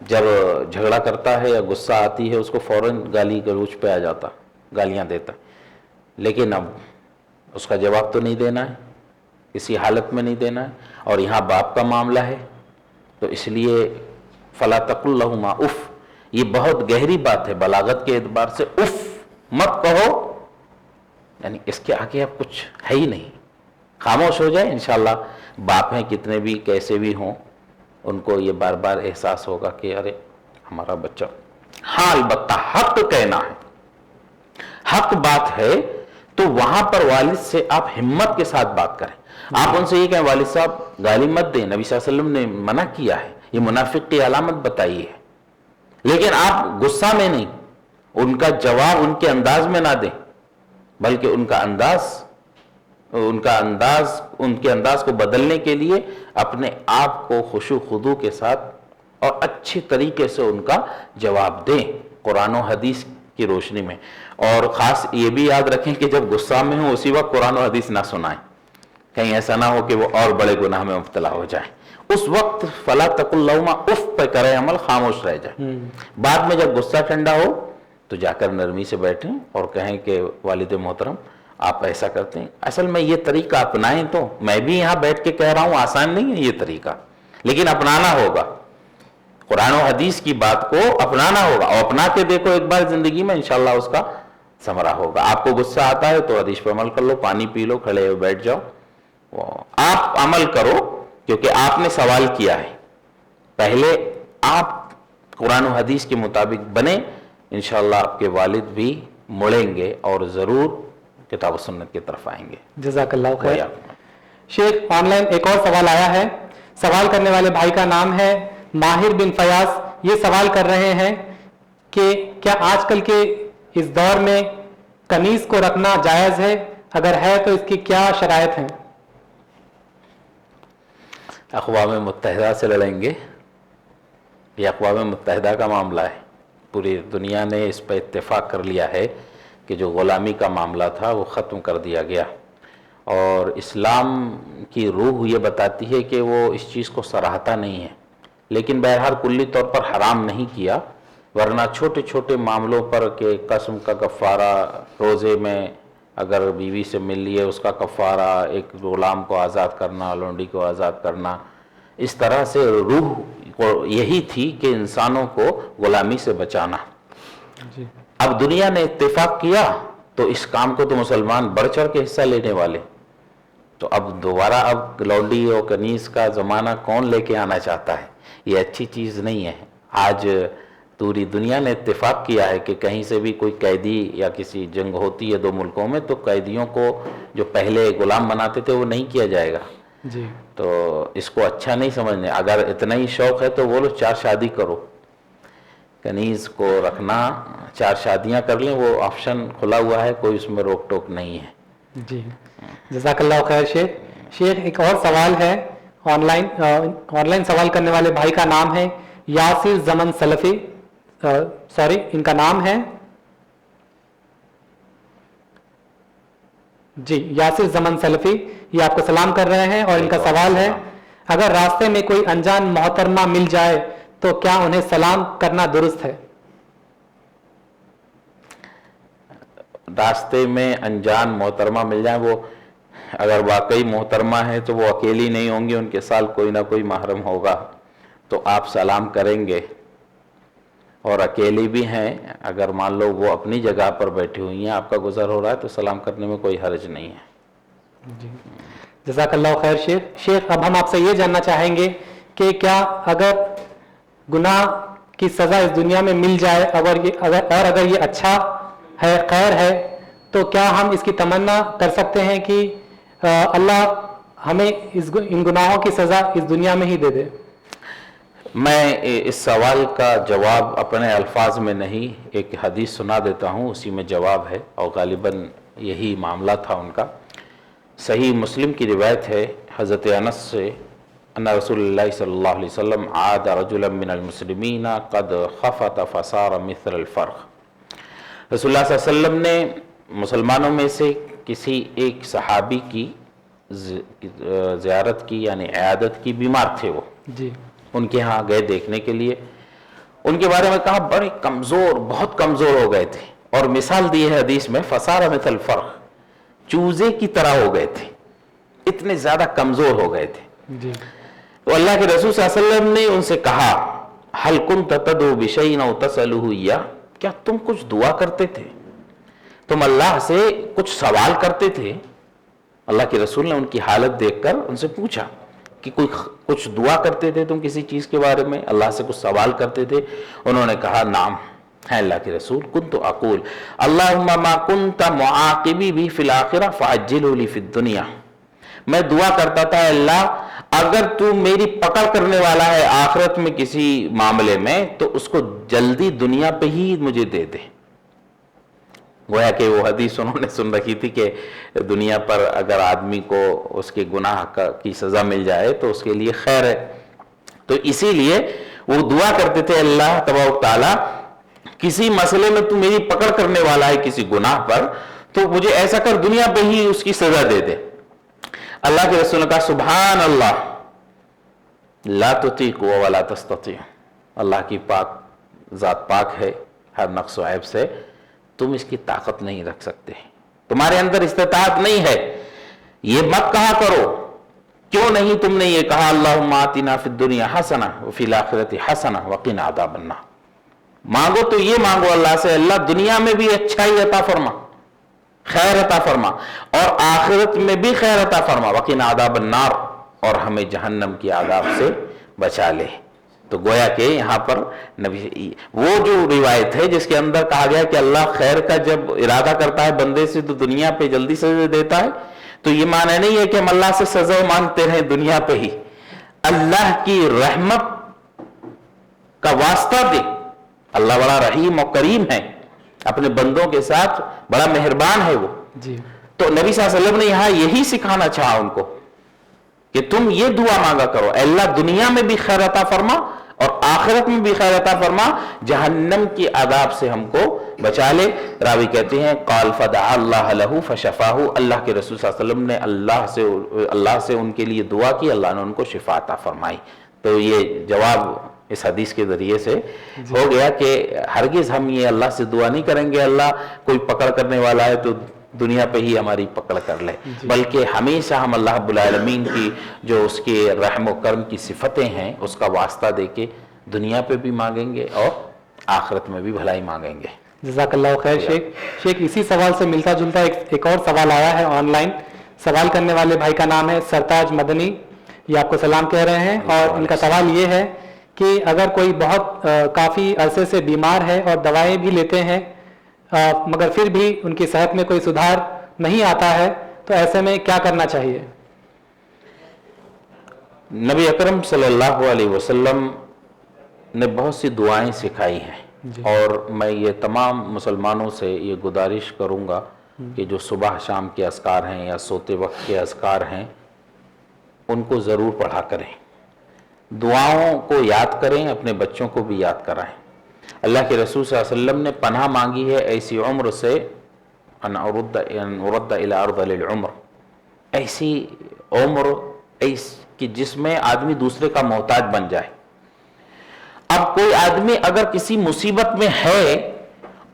جب جھگڑا کرتا ہے یا غصہ آتی ہے اس کو فوراً گالی گلوچ پہ آ جاتا، گالیاں دیتا. لیکن اب اس کا جواب تو نہیں دینا ہے، کسی حالت میں نہیں دینا ہے. اور یہاں باپ کا معاملہ ہے تو اس لیے فَلَا تَقُلْ لَهُمَا اف، یہ بہت گہری بات ہے بلاغت کے اعتبار سے. اف مت کہو، یعنی اس کے آگے اب کچھ ہے ہی نہیں، خاموش ہو جائے. انشاءاللہ باپ ہیں کتنے بھی کیسے بھی ہوں، ان کو یہ بار بار احساس ہوگا کہ ارے ہمارا بچہ. ہاں البتہ حق کہنا ہے، حق بات ہے تو وہاں پر والد سے آپ ہمت کے ساتھ بات کریں. آپ ان سے یہ کہیں والد صاحب گالی مت دیں، نبی صلی اللہ علیہ وسلم نے منع کیا ہے، یہ منافق کی علامت بتائی ہے. لیکن آپ غصہ میں نہیں، ان کا جواب ان کے انداز میں نہ دیں، بلکہ ان کے انداز کو بدلنے کے لیے اپنے آپ کو خشوع خضوع کے ساتھ اور اچھی طریقے سے ان کا جواب دیں قرآن و حدیث کی روشنی میں. اور خاص یہ بھی یاد رکھیں کہ جب غصہ میں ہوں اسی وقت قرآن و حدیث نہ سنائیں، کہیں ایسا نہ ہو کہ وہ اور بڑے گناہ میں مبتلا ہو جائیں. اس وقت فلا تقل لہما اف پہ کرے عمل، خاموش رہ جائے. بعد میں جب غصہ ٹھنڈا ہو تو جا کر نرمی سے بیٹھیں اور کہیں کہ والد محترم آپ ایسا کرتے ہیں. اصل میں یہ طریقہ اپنائیں، تو میں بھی یہاں بیٹھ کے کہہ رہا ہوں آسان نہیں ہے یہ طریقہ، لیکن اپنانا ہوگا. قرآن و حدیث کی بات کو اپنانا ہوگا، اور اپنا کے دیکھو ایک بار زندگی میں انشاءاللہ اس کا ثمرہ ہوگا. آپ کو غصہ آتا ہے تو حدیث پہ عمل کر لو، پانی پی لو، کھڑے ہوئے بیٹھ جاؤ. آپ عمل کرو کیونکہ آپ نے سوال کیا ہے. پہلے آپ قرآن و حدیث کے مطابق بنے، انشاءاللہ آپ کے والد بھی مڑیں گے اور ضرور کتاب و سنت کی طرف آئیں گے. جزاک اللہ خیر. شیخ آن لائن ایک اور سوال آیا ہے. سوال کرنے والے بھائی کا نام ہے ماہر بن فیاض. یہ سوال کر رہے ہیں کہ کیا آج کل کے اس دور میں کنیز کو رکھنا جائز ہے؟ اگر ہے تو اس کی کیا شرائط ہیں؟ اقوام متحدہ سے لڑیں گے، یہ اقوام متحدہ کا معاملہ ہے. پوری دنیا نے اس پہ اتفاق کر لیا ہے کہ جو غلامی کا معاملہ تھا وہ ختم کر دیا گیا. اور اسلام کی روح یہ بتاتی ہے کہ وہ اس چیز کو سراہتا نہیں ہے، لیکن بہرحال کلی طور پر حرام نہیں کیا. ورنہ چھوٹے چھوٹے معاملوں پر کہ قسم کا کفارہ، روزے میں اگر بیوی سے مل لیے اس کا کفارہ، ایک غلام کو آزاد کرنا، لونڈی کو آزاد کرنا، اس طرح سے روح یہی تھی کہ انسانوں کو غلامی سے بچانا. جی. اب دنیا نے اتفاق کیا تو اس کام کو تو مسلمان بڑھ چڑھ کے حصہ لینے والے. تو اب دوبارہ اب لونڈی اور کنیز کا زمانہ کون لے کے آنا چاہتا ہے؟ یہ اچھی چیز نہیں ہے. آج پوری دنیا نے اتفاق کیا ہے کہ کہیں سے بھی کوئی قیدی یا کسی جنگ ہوتی ہے دو ملکوں میں تو قیدیوں کو جو پہلے غلام بناتے تھے وہ نہیں کیا جائے گا. جی. تو اس کو اچھا نہیں سمجھنے. اگر اتنا ہی شوق ہے تو بولو 4 شادی کرو، کنیز کو رکھنا 4 شادیاں کر لیں، وہ آپشن کھلا ہوا ہے، کوئی اس میں روک ٹوک نہیں ہے. جی جزاک اللہ خیر شیخ. شیخ ایک اور سوال ہے آن لائن سوال کرنے والے بھائی کا نام ہے یاسر زمن سلفی, ان کا نام ہے جی یاسر زمن سلفی. یہ آپ کو سلام کر رہے ہیں اور ان کا سوال ہے اگر راستے میں کوئی انجان محترمہ مل جائے تو کیا انہیں سلام کرنا درست ہے؟ راستے میں انجان محترمہ مل جائیں, وہ اگر واقعی محترمہ ہے تو وہ اکیلی نہیں ہوں گی, ان کے ساتھ کوئی نہ کوئی محرم ہوگا, تو آپ سلام کریں گے. اور اکیلی بھی ہیں, اگر مان لو وہ اپنی جگہ پر بیٹھی ہوئی ہیں, آپ کا گزر ہو رہا ہے, تو سلام کرنے میں کوئی حرج نہیں ہے. جی جزاک اللہ خیر شیخ. شیخ اب ہم آپ سے یہ جاننا چاہیں گے کہ کیا اگر گناہ کی سزا اس دنیا میں مل جائے اگر یہ اچھا ہے, خیر ہے, تو کیا ہم اس کی تمنا کر سکتے ہیں کہ اللہ ہمیں ان گناہوں کی سزا اس دنیا میں ہی دے دے؟ میں اس سوال کا جواب اپنے الفاظ میں نہیں, ایک حدیث سنا دیتا ہوں, اسی میں جواب ہے, اور غالباً یہی معاملہ تھا ان کا. صحیح مسلم کی روایت ہے حضرت انس سے, ان رسول اللہ صلی اللہ علیہ وسلم عاد رجلا من المسلمین قد خفت فصار مثل الفرخ. رسول اللہ صلی اللہ علیہ وسلم نے مسلمانوں میں سے کسی ایک صحابی کی زیارت کی, یعنی عیادت کی, بیمار تھے وہ, جی ان کے ہاں گئے دیکھنے کے لیے. ان کے بارے میں کہا بڑے کمزور, بہت کمزور ہو گئے تھے, اور مثال دی ہے حدیث میں فصار مثل الفرخ, چوزے کی طرح ہو گئے تھے, اتنے زیادہ کمزور ہو گئے تھے. جی تو اللہ کے رسول صلی اللہ علیہ وسلم نے ان سے کہا هل كنت تدعو بشيء او تسأله اياه, کیا تم کچھ دعا کرتے تھے, تم اللہ سے کچھ سوال کرتے تھے؟ اللہ کے رسول نے ان کی حالت دیکھ کر ان سے پوچھا کہ کچھ دعا کرتے تھے تم کسی چیز کے بارے میں, اللہ سے کچھ سوال کرتے تھے؟ انہوں نے کہا نعم ہے اللہ کے رسول, کنت اقول اللہم ما کنت معاقبی بھی فی الآخرہ فعجلہ لی فی الدنیا. میں دعا کرتا تھا اللہ اگر تو میری پکڑ کرنے والا ہے آخرت میں کسی معاملے میں تو اس کو جلدی دنیا پہ ہی مجھے دے دے. گویا کہ وہ حدیث انہوں نے سن رکھی تھی کہ دنیا پر اگر آدمی کو اس کے گناہ کی سزا مل جائے تو اس کے لیے خیر ہے. تو اسی لیے وہ دعا کرتے تھے اللہ تبارک تعالیٰ کسی مسئلے میں تو میری پکڑ کرنے والا ہے کسی گناہ پر, تو مجھے ایسا کر دنیا پہ ہی اس کی سزا دے دے. اللہ کے رسول نے کہا سبحان اللہ لا تطیق ولا تستطیع, اللہ کی پاک ذات پاک ہے ہر نقص و عیب سے, تم اس کی طاقت نہیں رکھ سکتے, تمہارے اندر استطاعت نہیں ہے, یہ مت کہا کرو. کیوں نہیں تم نے یہ کہا اللہم آتنا فی الدنیا حسنہ وفی الآخرۃ حسنہ وقنا عذاب النار. مانگو تو یہ مانگو اللہ سے اللہ دنیا میں بھی اچھائی عطا فرما, خیر عطا فرما, اور آخرت میں بھی خیر عطا فرما, وقنا عذاب النار, اور ہمیں جہنم کی عذاب سے بچا لے. تو گویا کہ یہاں پر نبی وہ جو روایت ہے جس کے اندر کہا گیا کہ اللہ خیر کا جب ارادہ کرتا ہے بندے سے تو دنیا پہ جلدی سزا دیتا ہے, تو یہ معنی نہیں ہے کہ ہم اللہ سے سزا مانگتے رہیں دنیا پہ ہی, اللہ کی رحمت کا واسطہ دے. اللہ بڑا رحیم و کریم ہے, اپنے بندوں کے ساتھ بڑا مہربان ہے وہ. جی تو نبی صلی اللہ علیہ وسلم نے یہاں یہی سکھانا چاہا ان کو کہ تم یہ دعا مانگا کرو, اے اللہ دنیا میں بھی خیر عطا فرما اور آخرت میں بھی خیر عطا فرما, جہنم کی عذاب سے ہم کو بچا لے. راوی کہتے ہیں قال فدعا اللہ لہ فشفاہ, اللہ کے رسول صلی اللہ علیہ وسلم نے اللہ سے ان کے لیے دعا کی, اللہ نے ان کو شفا عطا فرمائی. تو یہ جواب اس حدیث کے ذریعے سے ہو گیا کہ ہرگز ہم یہ اللہ سے دعا نہیں کریں گے اللہ کوئی پکڑ کرنے والا ہے تو دنیا پہ ہی ہماری پکڑ کر لے, بلکہ ہمیشہ ہم اللہ رب العالمین کی جو اس کے رحم و کرم کی صفتیں ہیں اس کا واسطہ دے کے دنیا پہ بھی مانگیں گے اور آخرت میں بھی بھلائی مانگیں گے. جزاک اللہ خیر شیخ. شیخ اسی سوال سے ملتا جلتا ایک اور سوال آیا ہے آن لائن. سوال کرنے والے بھائی کا نام ہے سرتاج مدنی, یہ آپ کو سلام کہہ رہے ہیں, اور ان کا سوال یہ ہے کہ اگر کوئی بہت کافی عرصے سے بیمار ہے اور دوائیں بھی لیتے ہیں مگر پھر بھی ان کی صحت میں کوئی سدھار نہیں آتا ہے, تو ایسے میں کیا کرنا چاہیے؟ نبی اکرم صلی اللہ علیہ وسلم نے بہت سی دعائیں سکھائی ہیں, اور میں یہ تمام مسلمانوں سے یہ گزارش کروں گا کہ جو صبح شام کے اذکار ہیں یا سوتے وقت کے اذکار ہیں ان کو ضرور پڑھا کریں، دعاؤں کو یاد کریں، اپنے بچوں کو بھی یاد کرائیں۔ اللہ کے رسول صلی اللہ علیہ وسلم نے پناہ مانگی ہے ایسی عمر سے، ان ارد الی ارذل العمر، ایسی عمر کہ جس میں آدمی دوسرے کا محتاج بن جائے۔ اب کوئی آدمی اگر کسی مصیبت میں ہے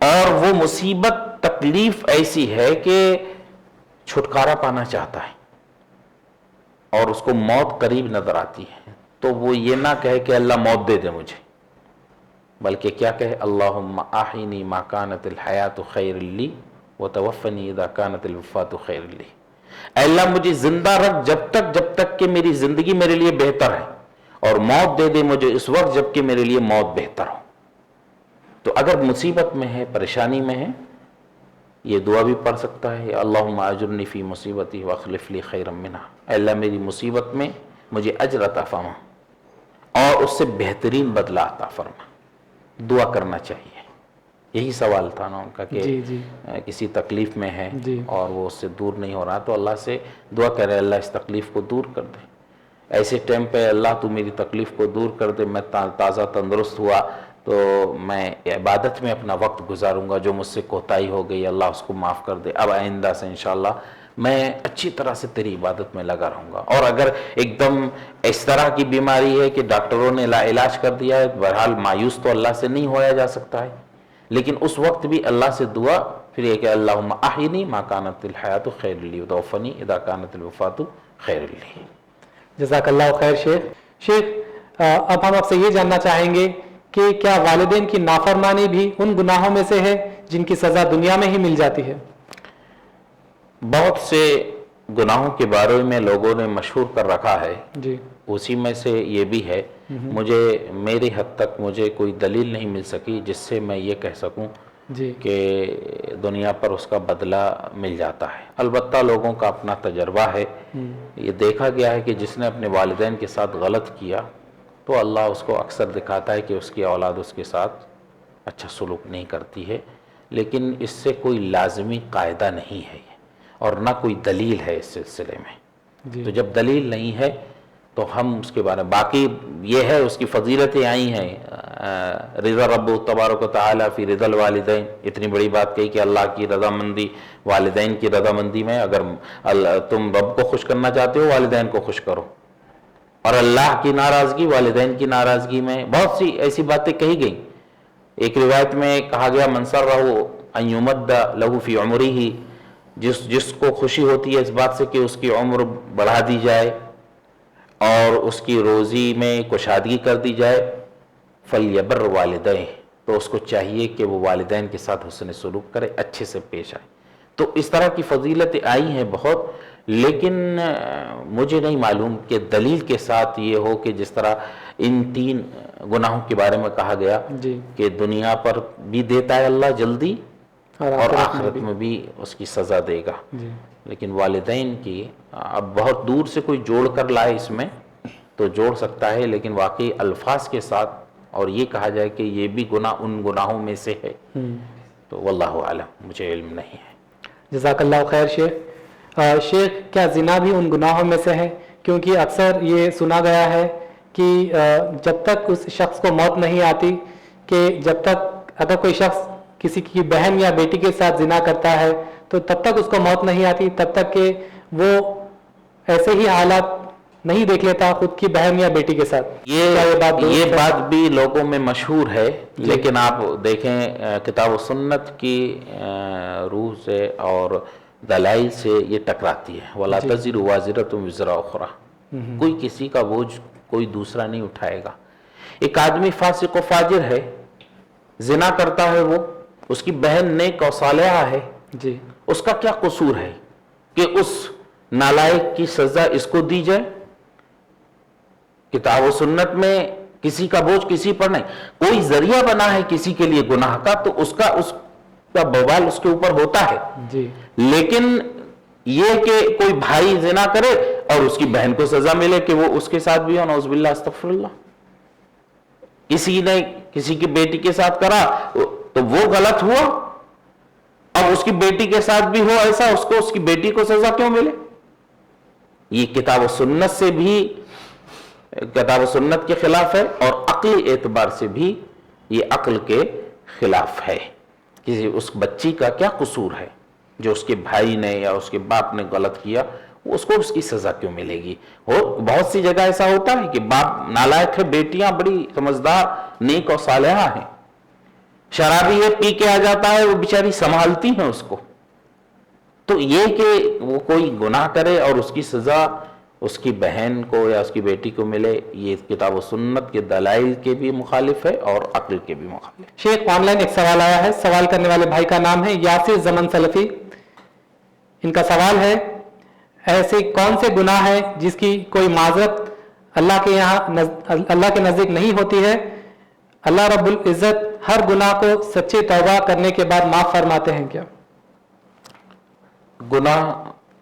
اور وہ مصیبت تکلیف ایسی ہے کہ چھٹکارا پانا چاہتا ہے اور اس کو موت قریب نظر آتی ہے، تو وہ یہ نہ کہے کہ اللہ موت دے دے مجھے، بلکہ کیا کہے، اللہم احینی ما کانت الحیات خیر لی وتوفنی اذا کانت الوفات خیر لی، اے اللہ مجھے زندہ رکھ جب تک کہ میری زندگی میرے لیے بہتر ہے، اور موت دے دے مجھے اس وقت جب کہ میرے لیے موت بہتر ہو۔ تو اگر مصیبت میں ہے، پریشانی میں ہے، یہ دعا بھی پڑھ سکتا ہے، اللہم اجرنی فی مصیبتی واخلف لی خیرا منہا، اے اللہ میری مصیبت میں مجھے اجر عطا فرما اور اس سے بہترین بدلہ عطا فرما۔ دعا کرنا چاہیے۔ یہی سوال تھا نا ان کا کہ کسی تکلیف میں ہے اور وہ اس سے دور نہیں ہو رہا، تو اللہ سے دعا کرے اللہ اس تکلیف کو دور کر دے۔ ایسے ٹائم پہ اللہ تو میری تکلیف کو دور کر دے، میں تازہ تندرست ہوا تو میں عبادت میں اپنا وقت گزاروں گا، جو مجھ سے کوتاہی ہو گئی اللہ اس کو معاف کر دے، اب آئندہ سے انشاءاللہ میں اچھی طرح سے تیری عبادت میں لگا رہوں گا۔ اور اگر ایک دم اس طرح کی بیماری ہے کہ ڈاکٹروں نے لا علاج کر دیا ہے، بہرحال مایوس تو اللہ سے نہیں ہویا جا سکتا ہے، لیکن اس وقت بھی اللہ سے دعا پھر یہ کہ اللہم احینی ما کانت الحیات خیر لی وتوفنی اذا کانت الوفات خیر لی۔ جزاک اللہ خیر شیخ، اب ہم آپ سے یہ جاننا چاہیں گے کہ کیا والدین کی نافرمانی بھی ان گناہوں میں سے ہے جن کی سزا دنیا میں ہی مل جاتی ہے؟ بہت سے گناہوں کے بارے میں لوگوں نے مشہور کر رکھا ہے، اسی میں سے یہ بھی ہے۔ مجھے میری حد تک مجھے کوئی دلیل نہیں مل سکی جس سے میں یہ کہہ سکوں کہ دنیا پر اس کا بدلہ مل جاتا ہے۔ البتہ لوگوں کا اپنا تجربہ ہے، یہ دیکھا گیا ہے کہ جس نے اپنے والدین کے ساتھ غلط کیا تو اللہ اس کو اکثر دکھاتا ہے کہ اس کی اولاد اس کے ساتھ اچھا سلوک نہیں کرتی ہے، لیکن اس سے کوئی لازمی قاعدہ نہیں ہے اور نہ کوئی دلیل ہے اس سلسلے میں۔ تو جب دلیل نہیں ہے تو ہم اس کے بارے میں، باقی یہ ہے اس کی فضیلتیں آئی ہیں، رضا رب تبارک و تعالیٰ فی رضا الوالدین، اتنی بڑی بات کہی کہ اللہ کی رضامندی، والدین کی رضامندی میں، اگر تم رب کو خوش کرنا چاہتے ہو والدین کو خوش کرو، اور اللہ کی ناراضگی والدین کی ناراضگی میں، بہت سی ایسی باتیں کہی گئیں۔ ایک روایت میں کہا گیا من سرہ ان یمد لہ فی عمرہ، جس کو خوشی ہوتی ہے اس بات سے کہ اس کی عمر بڑھا دی جائے اور اس کی روزی میں کشادگی کر دی جائے، فلیبر والدیہ، تو اس کو چاہیے کہ وہ والدین کے ساتھ حسن سلوک کرے، اچھے سے پیش آئے۔ تو اس طرح کی فضیلتیں آئی ہیں بہت، لیکن مجھے نہیں معلوم کہ دلیل کے ساتھ یہ ہو کہ جس طرح ان تین گناہوں کے بارے میں کہا گیا کہ دنیا پر بھی دیتا ہے اللہ جلدی اور آخرت میں بھی اس کی سزا دے گا، لیکن والدین کی اب بہت دور سے کوئی جوڑ کر لائے اس میں تو جوڑ سکتا ہے، لیکن واقعی الفاظ کے ساتھ اور یہ کہا جائے کہ یہ بھی گناہ ان گناہوں میں سے ہے، تو واللہ اعلم، مجھے علم نہیں ہے۔ جزاک اللہ خیر شیخ، کیا زنا بھی ان گناہوں میں سے ہے؟ کیونکہ اکثر یہ سنا گیا ہے کہ جب تک اس شخص کو موت نہیں آتی، کہ جب تک اگر کوئی شخص کسی کی بہن یا بیٹی کے ساتھ زنا کرتا ہے تو تب تک اس کو موت نہیں آتی، تب تک کہ وہ ایسے ہی حالات نہیں دیکھ لیتا خود کی بہن یا بیٹی کے ساتھ۔ یہ بات بھی لوگوں میں مشہور ہے، لیکن آپ دیکھیں کتاب و سنت کی روح سے اور دلائل سے یہ ٹکراتی ہے۔ وَلَا تَزِرُ وَازِرَةٌ وِزْرَ أُخْرَىٰ، کوئی کسی کا بوجھ کوئی دوسرا نہیں اٹھائے گا۔ ایک آدمی فاسق و فاجر ہے، زنا کرتا ہے، وہ اس کی بہن نیک و صالحہ ہے، اس کا کیا قصور ہے کہ اس نالائق کی سزا اس کو دی جائے؟ کتاب و سنت میں کسی کا بوجھ کسی پر نہیں، کوئی ذریعہ بنا ہے کسی کے لیے گناہ کا تو اس کا بوال اس کے اوپر ہوتا ہے، لیکن یہ کہ کوئی بھائی زنا کرے اور اس کی بہن کو سزا ملے کہ وہ اس کے ساتھ بھی ہو، نعوذ باللہ استغفر اللہ۔ کسی نے کسی کی بیٹی کے ساتھ کرا تو وہ غلط ہوا، اب اس کی بیٹی کے ساتھ بھی ہو ایسا، اس کو اس کی بیٹی کو سزا کیوں ملے؟ یہ کتاب و سنت سے بھی، کتاب و سنت کے خلاف ہے، اور عقلی اعتبار سے بھی یہ عقل کے خلاف ہے۔ کسی اس بچی کا کیا قصور ہے جو اس کے بھائی نے یا اس کے باپ نے غلط کیا، اس کو اس کی سزا کیوں ملے گی؟ بہت سی جگہ ایسا ہوتا ہے کہ باپ نالائق ہے، بیٹیاں بڑی سمجھدار نیک اور صالحہ ہیں، شرابی ہے، پی کے آ جاتا ہے، وہ بیچاری سنبھالتی ہیں اس کو۔ تو یہ کہ وہ کوئی گناہ کرے اور اس کی سزا اس کی بہن کو یا اس کی بیٹی کو ملے، یہ کتاب و سنت کے دلائل کے بھی مخالف ہے اور عقل کے بھی مخالف۔ شیخ، آن لائن ایک سوال آیا ہے، سوال کرنے والے بھائی کا نام ہے یاسر زمن سلفی۔ ان کا سوال ہے، ایسے کون سے گناہ ہیں جس کی کوئی معذرت اللہ کے یہاں اللہ کے نزدیک نہیں ہوتی ہے؟ اللہ رب العزت ہر گناہ کو سچی توبہ کرنے کے بعد معاف فرماتے ہیں کیا؟ گناہ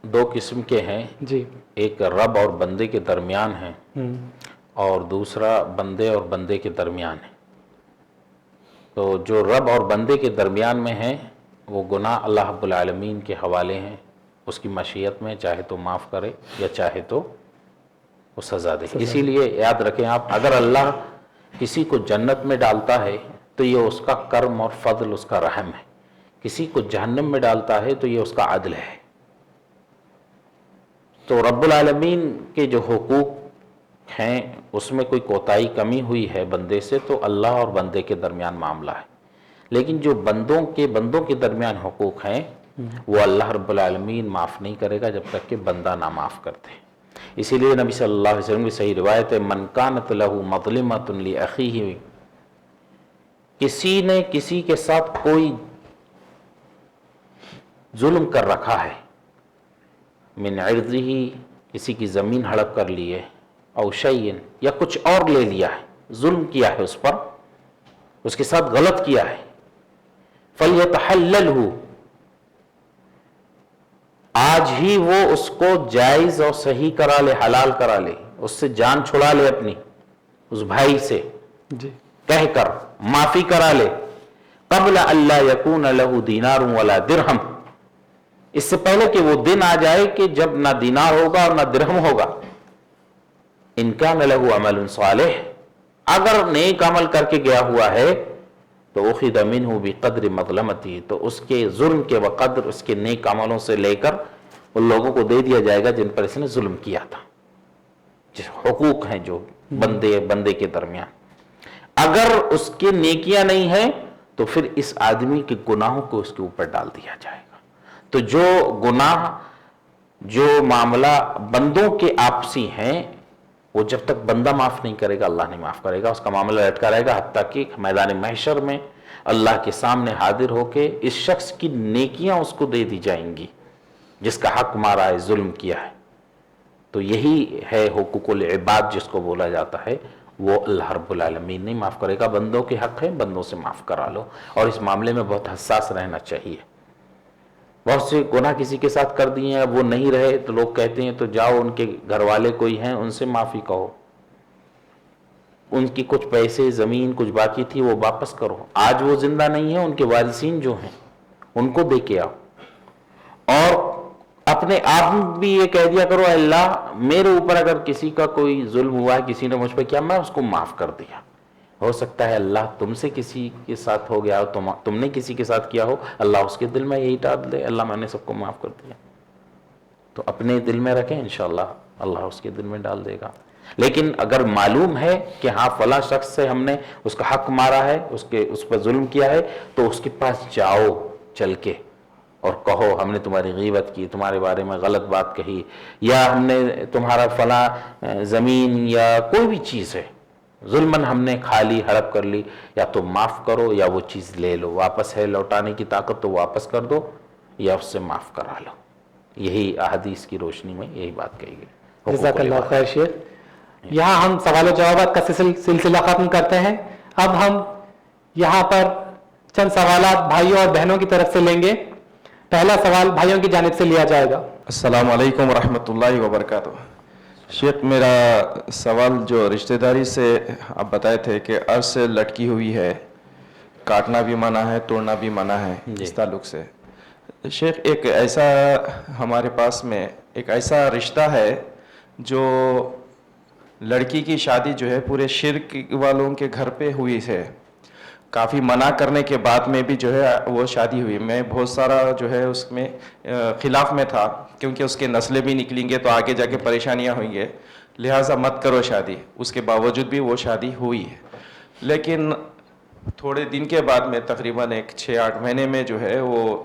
دو قسم کے ہیں، جی، ایک رب اور بندے کے درمیان ہے، اور دوسرا بندے اور بندے کے درمیان ہے۔ تو جو رب اور بندے کے درمیان میں ہیں وہ گناہ اللہ رب العالمین کے حوالے ہیں، اس کی مشیت میں، چاہے تو معاف کرے یا چاہے تو وہ سزا دے۔ اسی لیے یاد رکھیں آپ، اگر اللہ کسی کو جنت میں ڈالتا ہے تو یہ اس کا کرم اور فضل، اس کا رحم ہے۔ کسی کو جہنم میں ڈالتا ہے تو یہ اس کا عدل ہے۔ تو رب العالمین کے جو حقوق ہیں اس میں کوئی کوتاہی کمی ہوئی ہے بندے سے تو اللہ اور بندے کے درمیان معاملہ ہے، لیکن جو بندوں کے درمیان حقوق ہیں وہ اللہ رب العالمین معاف نہیں کرے گا جب تک کہ بندہ نہ معاف کرتے۔ اسی لیے نبی صلی اللہ علیہ وسلم کی صحیح روایت ہے، من کانت لہ مظلمۃ لاخیہ، کسی نے کسی کے ساتھ کوئی ظلم کر رکھا ہے، من عرضہ، کسی کی زمین ہڑپ کر لی ہے، او شیء، یا کچھ اور لے لیا ہے، ظلم کیا ہے اس پر، اس کے ساتھ غلط کیا ہے، فلیتحللہ، آج ہی وہ اس کو جائز اور صحیح کرا لے، حلال کرا لے، اس سے جان چھڑا لے اپنی، اس بھائی سے جی، کہہ کر معافی کرا لے، قبل اللہ یکون لہ دینار ولا درہم، اس سے پہلے کہ وہ دن آ جائے کہ جب نہ دینار ہوگا اور نہ درہم ہوگا۔ ان کان لہ عمل صالح، اگر نیک عمل کر کے گیا ہوا ہے تو اخذ منہ بقدر مظلمتی، تو اس کے ظلم کے بقدر اس کے نیک عملوں سے لے کر ان لوگوں کو دے دیا جائے گا جن پر اس نے ظلم کیا تھا، جس حقوق ہیں جو بندے کے درمیان۔ اگر اس کے نیکیاں نہیں ہیں تو پھر اس آدمی کے گناہوں کو اس کے اوپر ڈال دیا جائے گا۔ تو جو گناہ، جو معاملہ بندوں کے آپسی ہیں، وہ جب تک بندہ معاف نہیں کرے گا اللہ نہیں معاف کرے گا، اس کا معاملہ لٹکا رہے گا، حتیٰ کہ میدان محشر میں اللہ کے سامنے حاضر ہو کے اس شخص کی نیکیاں اس کو دے دی جائیں گی جس کا حق مارا ہے، ظلم کیا ہے۔ تو یہی ہے حقوق العباد جس کو بولا جاتا ہے، وہ اللہ رب العالمین نہیں معاف کرے گا۔ بندوں کے حق ہے، بندوں سے معاف کرا لو، اور اس معاملے میں بہت حساس رہنا چاہیے۔ بہت سے گناہ کسی کے ساتھ کر دیے ہیں، اب وہ نہیں رہے تو لوگ کہتے ہیں تو جاؤ ان کے گھر والے کوئی ہیں ان سے معافی کہو، ان کی کچھ پیسے، زمین کچھ باقی تھی وہ واپس کرو، آج وہ زندہ نہیں ہیں، ان کے وارثین جو ہیں ان کو دے کے آؤ، اور اپنے آپ بھی یہ کہہ دیا کرو، اللہ میرے اوپر اگر کسی کا کوئی ظلم ہوا ہے، کسی نے مجھ پہ کیا، میں اس کو معاف کر دیا۔ ہو سکتا ہے اللہ تم سے کسی کے ساتھ ہو گیا ہو، تم نے کسی کے ساتھ کیا ہو، اللہ اس کے دل میں یہی ڈال دے، اللہ میں نے سب کو معاف کر دیا۔ تو اپنے دل میں رکھیں، انشاءاللہ اللہ اس کے دل میں ڈال دے گا۔ لیکن اگر معلوم ہے کہ ہاں فلاں شخص سے ہم نے اس کا حق مارا ہے، اس پر ظلم کیا ہے، تو اس کے پاس جاؤ چل کے اور کہو ہم نے تمہاری غیبت کی، تمہارے بارے میں غلط بات کہی، یا ہم نے تمہارا فلاں زمین یا کوئی بھی چیز ہے ظلماً ہم نے کھا لی، ہڑپ کر لی، یا تو معاف کرو یا وہ چیز لے لو، واپس ہے لوٹانے کی طاقت تو واپس کر دو یا اس سے معاف کرا لو۔ یہی احادیث کی روشنی میں یہی بات کہی گئی۔ جزاک اللہ خیر شیخ۔ یہاں ہم سوال و جوابات کا سلسلہ ختم کرتے ہیں۔ اب ہم یہاں پر چند سوالات بھائیوں اور بہنوں کی طرف سے لیں گے۔ پہلا سوال بھائیوں کی جانب سے لیا جائے گا۔ السلام علیکم ورحمۃ اللہ وبرکاتہ۔ شیخ، میرا سوال جو رشتہ داری سے آپ بتائے تھے کہ عرض سے لٹکی ہوئی ہے، کاٹنا بھی منع ہے، توڑنا بھی منع ہے، اس تعلق سے شیخ ایک ایسا ہمارے پاس میں ایک ایسا رشتہ ہے جو لڑکی کی شادی جو ہے پورے شرک والوں کے گھر پہ ہوئی ہے. کافی منع کرنے کے بعد میں بھی جو ہے وہ شادی ہوئی. میں بہت سارا جو ہے اس میں خلاف میں تھا کیونکہ اس کے نسلیں بھی نکلیں گے تو آگے جا کے پریشانیاں ہوئیں گے, لہٰذا مت کرو شادی. اس کے باوجود بھی وہ شادی ہوئی ہے. لیکن تھوڑے دن کے بعد میں تقریباً 6-8 مہینے میں جو ہے وہ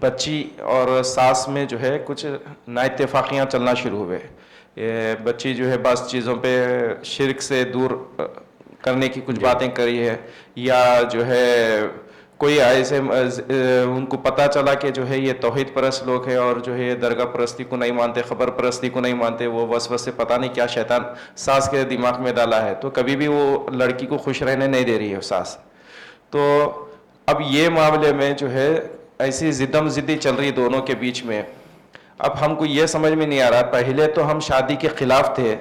بچی اور ساس میں جو ہے کچھ نااتفاقیاں چلنا شروع ہوئے. بچی جو ہے بعض چیزوں پہ شرک سے دور کرنے کی کچھ باتیں کری ہے, یا جو ہے کوئی ایسے ان کو پتہ چلا کہ جو ہے یہ توحید پرست لوگ ہیں اور جو ہے یہ درگاہ پرستی کو نہیں مانتے, خبر پرستی کو نہیں مانتے. وہ وسوسے پتہ نہیں کیا شیطان ساس کے دماغ میں ڈالا ہے, تو کبھی بھی وہ لڑکی کو خوش رہنے نہیں دے رہی ہے ساس. تو اب یہ معاملے میں جو ہے ایسی زدم زدی چل رہی دونوں کے بیچ میں. اب ہم کو یہ سمجھ میں نہیں آ رہا, پہلے تو ہم شادی کے خلاف تھے,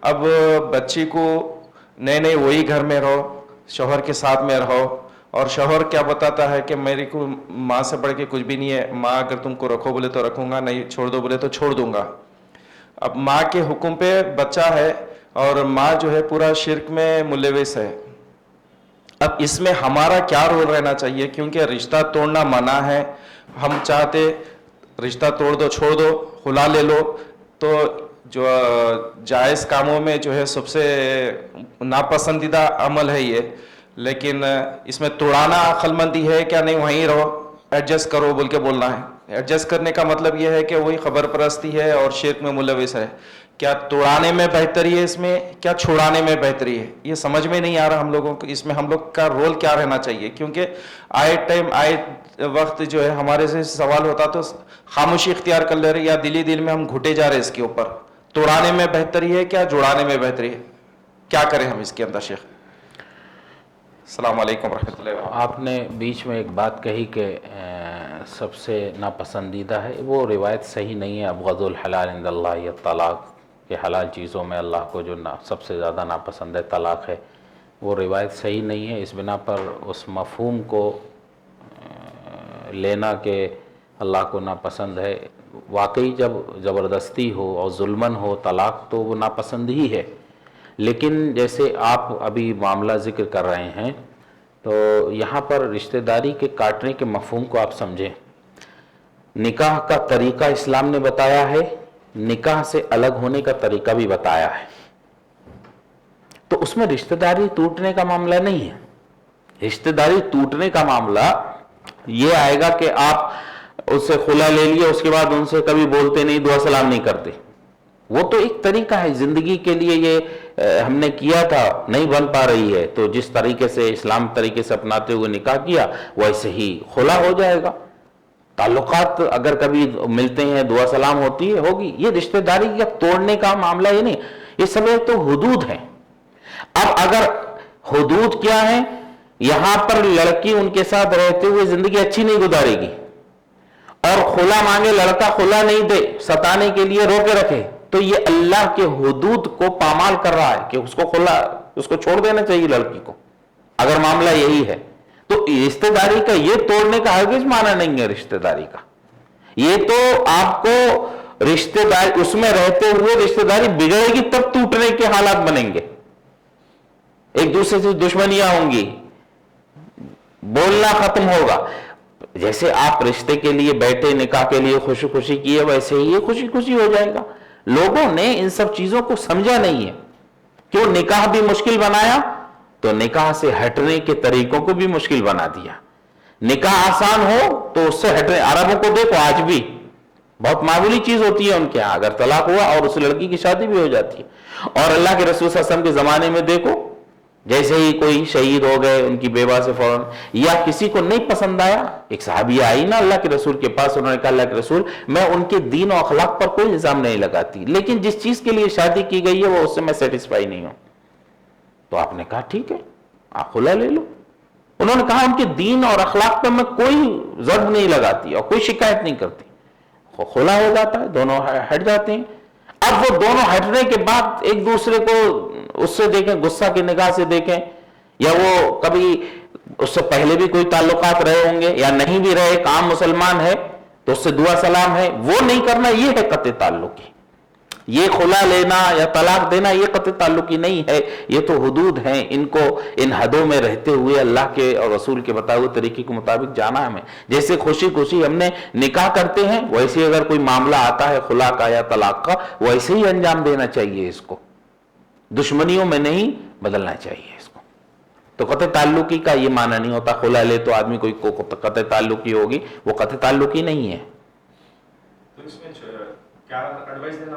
اب بچی کو نہیں وہی گھر میں رہو, شوہر کے ساتھ میں رہو, اور شوہر کیا بتاتا ہے کہ میری کو ماں سے بڑھ کے کچھ بھی نہیں ہے, ماں اگر تم کو رکھو بولے تو رکھوں گا, نہیں چھوڑ دو بولے تو چھوڑ دوں گا. اب ماں کے حکم پہ بچہ ہے اور ماں جو ہے پورا شرک میں ملوث ہے. اب اس میں ہمارا کیا رول رہنا چاہیے, کیونکہ رشتہ توڑنا منع ہے. ہم چاہتے رشتہ توڑ دو, چھوڑ دو, خلا لے لو, تو جو جائز کاموں میں جو ہے سب سے ناپسندیدہ عمل ہے یہ. لیکن اس میں توڑانا عقل مندی ہے کیا نہیں, وہیں رہو, ایڈجسٹ کرو بول کے بولنا ہے. ایڈجسٹ کرنے کا مطلب یہ ہے کہ وہی خبر پرستی ہے اور شرک میں ملوث ہے. کیا توڑانے میں بہتری ہے اس میں, کیا چھوڑانے میں بہتری ہے, یہ سمجھ میں نہیں آ رہا ہم لوگوں کو. اس میں ہم لوگ کا رول کیا رہنا چاہیے, کیونکہ آئے ٹائم آئے وقت جو ہے ہمارے سے سوال ہوتا تو خاموشی اختیار کر لے رہے, یا دل میں ہم گھٹے جا رہے اس کے اوپر. توڑانے میں بہتری ہے کیا جوڑانے میں بہتری ہے, کیا کریں ہم اس کے اندر شیخ؟ السلام علیکم ورحمۃ اللہ وبرکاتہ. آپ نے بیچ میں ایک بات کہی کہ سب سے ناپسندیدہ ہے, وہ روایت صحیح نہیں ہے. ابغض الحلال عند اللہ یہ طلاق, کہ حلال چیزوں میں اللہ کو جو سب سے زیادہ ناپسند ہے طلاق ہے, وہ روایت صحیح نہیں ہے. اس بنا پر اس مفہوم کو لینا کہ اللہ کو ناپسند ہے, واقعی جب زبردستی ہو اور ظلمن ہو طلاق تو وہ ناپسند ہی ہے. لیکن جیسے آپ ابھی معاملہ ذکر کر رہے ہیں, تو یہاں پر رشتہ داری کے کاٹنے کے مفہوم کو آپ سمجھیں. نکاح کا طریقہ اسلام نے بتایا ہے, نکاح سے الگ ہونے کا طریقہ بھی بتایا ہے. تو اس میں رشتہ داری ٹوٹنے کا معاملہ نہیں ہے. رشتہ داری ٹوٹنے کا معاملہ یہ آئے گا کہ آپ اس سے خلا لے لیے, اس کے بعد ان سے کبھی بولتے نہیں, دعا سلام نہیں کرتے. وہ تو ایک طریقہ ہے زندگی کے لیے, یہ ہم نے کیا تھا, نہیں بن پا رہی ہے, تو جس طریقے سے اسلام طریقے سے اپناتے ہوئے نکاح کیا ویسے ہی خلا ہو جائے گا. تعلقات اگر کبھی ملتے ہیں, دعا سلام ہوتی ہے, ہوگی. یہ رشتہ داری کا توڑنے کا معاملہ یہ نہیں, یہ سب ایک تو حدود ہیں. اب اگر حدود کیا ہیں, یہاں پر لڑکی ان کے ساتھ رہتے ہوئے زندگی اچھی نہیں گزارے گی, اور خلا مانگے لڑکا خلا نہیں دے, ستانے کے لیے روکے رکھے, تو یہ اللہ کے حدود کو پامال کر رہا ہے کہ اس کو چھوڑ دینا چاہیے لڑکی کو, اگر معاملہ یہی ہے. تو رشتہ داری کا یہ توڑنے کا ہرگز معنی نہیں ہے. رشتہ داری کا یہ تو آپ کو رشتہ داری اس میں رہتے ہوئے رشتہ داری بگڑے گی تب ٹوٹنے کے حالات بنیں گے, ایک دوسرے سے دشمنیاں ہوں گی, بولنا ختم ہوگا. جیسے آپ رشتے کے لیے بیٹھے, نکاح کے لیے خوشی خوشی کیے, ویسے ہی یہ خوشی خوشی ہو جائے گا. لوگوں نے ان سب چیزوں کو سمجھا نہیں ہے. کیوں نکاح بھی مشکل بنایا, تو نکاح سے ہٹنے کے طریقوں کو بھی مشکل بنا دیا. نکاح آسان ہو تو اس سے ہٹنے, عربوں کو دیکھو آج بھی بہت معمولی چیز ہوتی ہے ان کے ہاں, اگر طلاق ہوا اور اس لڑکی کی شادی بھی ہو جاتی ہے. اور اللہ کے رسول صلی اللہ علیہ وسلم کے زمانے میں دیکھو, جیسے ہی کوئی شہید ہو گئے ان کی بیوہ سے فوراً, یا کسی کو نہیں پسند آیا, ایک صحابیہ آئی نا اللہ کے رسول کے پاس, انہوں نے کہا اللہ کے رسول میں ان کے دین و اخلاق پر کوئی الزام نہیں لگاتی, لیکن جس چیز کے لیے شادی کی گئی ہے وہ اس سے میں سیٹسفائی نہیں ہوں. تو آپ نے کہا ٹھیک ہے آپ خلا لے لو. انہوں نے کہا ان کے دین اور اخلاق پر میں کوئی ضرب نہیں لگاتی اور کوئی شکایت نہیں کرتی. خلا ہو جاتا ہے, دونوں ہٹ جاتے ہیں. اب وہ دونوں ہٹنے کے بعد ایک دوسرے کو اس سے دیکھیں, غصہ کی نگاہ سے دیکھیں, یا وہ کبھی اس سے پہلے بھی کوئی تعلقات رہے ہوں گے یا نہیں بھی رہے، ایک عام مسلمان ہے تو اس سے دعا سلام ہے، وہ نہیں کرنا، یہ ہے قطع تعلقی۔ یہ خلا لینا یا طلاق دینا یہ قطع تعلقی نہیں ہے، یہ تو حدود ہیں، ان کو ان حدوں میں رہتے ہوئے اللہ کے اور رسول کے بتائے ہوئے طریقے کے مطابق جانا ہمیں۔ جیسے خوشی خوشی ہم نے نکاح کرتے ہیں، ویسے اگر کوئی معاملہ آتا ہے خلا کا یا طلاق کا، ویسے ہی انجام دینا چاہیے، اس کو دشمنیوں میں نہیں بدلنا چاہیے اس کو۔ تو قطع تعلقی کا یہ معنی نہیں ہوتا خلا لے تو آدمی کوئی قطع تعلقی ہوگی، وہ قطع تعلقی نہیں ہے۔ تو اس میں کیا ایڈوائس دینا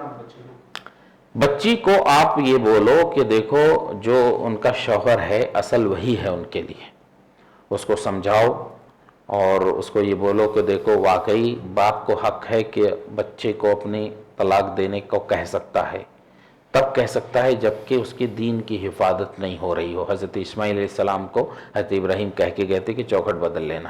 بچی کو آپ یہ بولو کہ دیکھو جو ان کا شوہر ہے اصل وہی ہے ان کے لیے، اس کو سمجھاؤ اور اس کو یہ بولو کہ دیکھو واقعی باپ کو حق ہے کہ بچے کو اپنی طلاق دینے کو کہہ سکتا ہے، تب کہہ سکتا ہے جبکہ اس کی دین کی حفاظت نہیں ہو رہی ہو۔ حضرت اسماعیل علیہ السلام کو حضرت ابراہیم کہہ کے گئے تھے کہ چوکھٹ بدل لینا،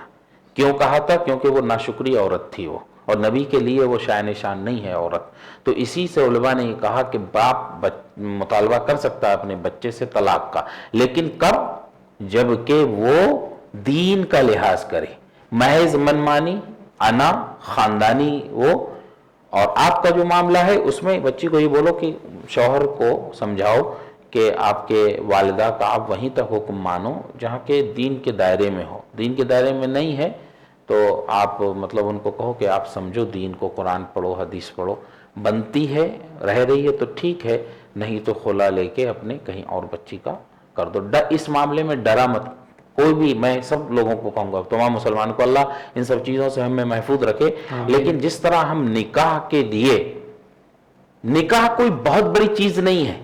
کیوں کہا تھا؟ کیونکہ وہ ناشکری عورت تھی وہ، اور نبی کے لیے وہ شائن شان نہیں ہے عورت۔ تو اسی سے علماء نے یہ کہا کہ باپ مطالبہ کر سکتا ہے اپنے بچے سے طلاق کا، لیکن کب؟ جبکہ وہ دین کا لحاظ کرے، محض منمانی انا خاندانی وہ، اور آپ کا جو معاملہ ہے اس میں بچی کو یہ بولو کہ شوہر کو سمجھاؤ کہ آپ کے والدہ کا آپ وہیں تک حکم مانو جہاں کے دین کے دائرے میں ہو، دین کے دائرے میں نہیں ہے تو آپ مطلب ان کو کہو کہ آپ سمجھو دین کو، قرآن پڑھو، حدیث پڑھو، بنتی ہے رہ رہی ہے تو ٹھیک ہے، نہیں تو خلا لے کے اپنے کہیں اور بچی کا کر دو۔ اس معاملے میں ڈرا مت کوئی بھی، میں سب لوگوں کو کہوں گا، تمام مسلمان کو اللہ ان سب چیزوں سے ہمیں محفوظ رکھے، لیکن جس طرح ہم نکاح کے لیے، نکاح کوئی بہت بڑی چیز نہیں ہے،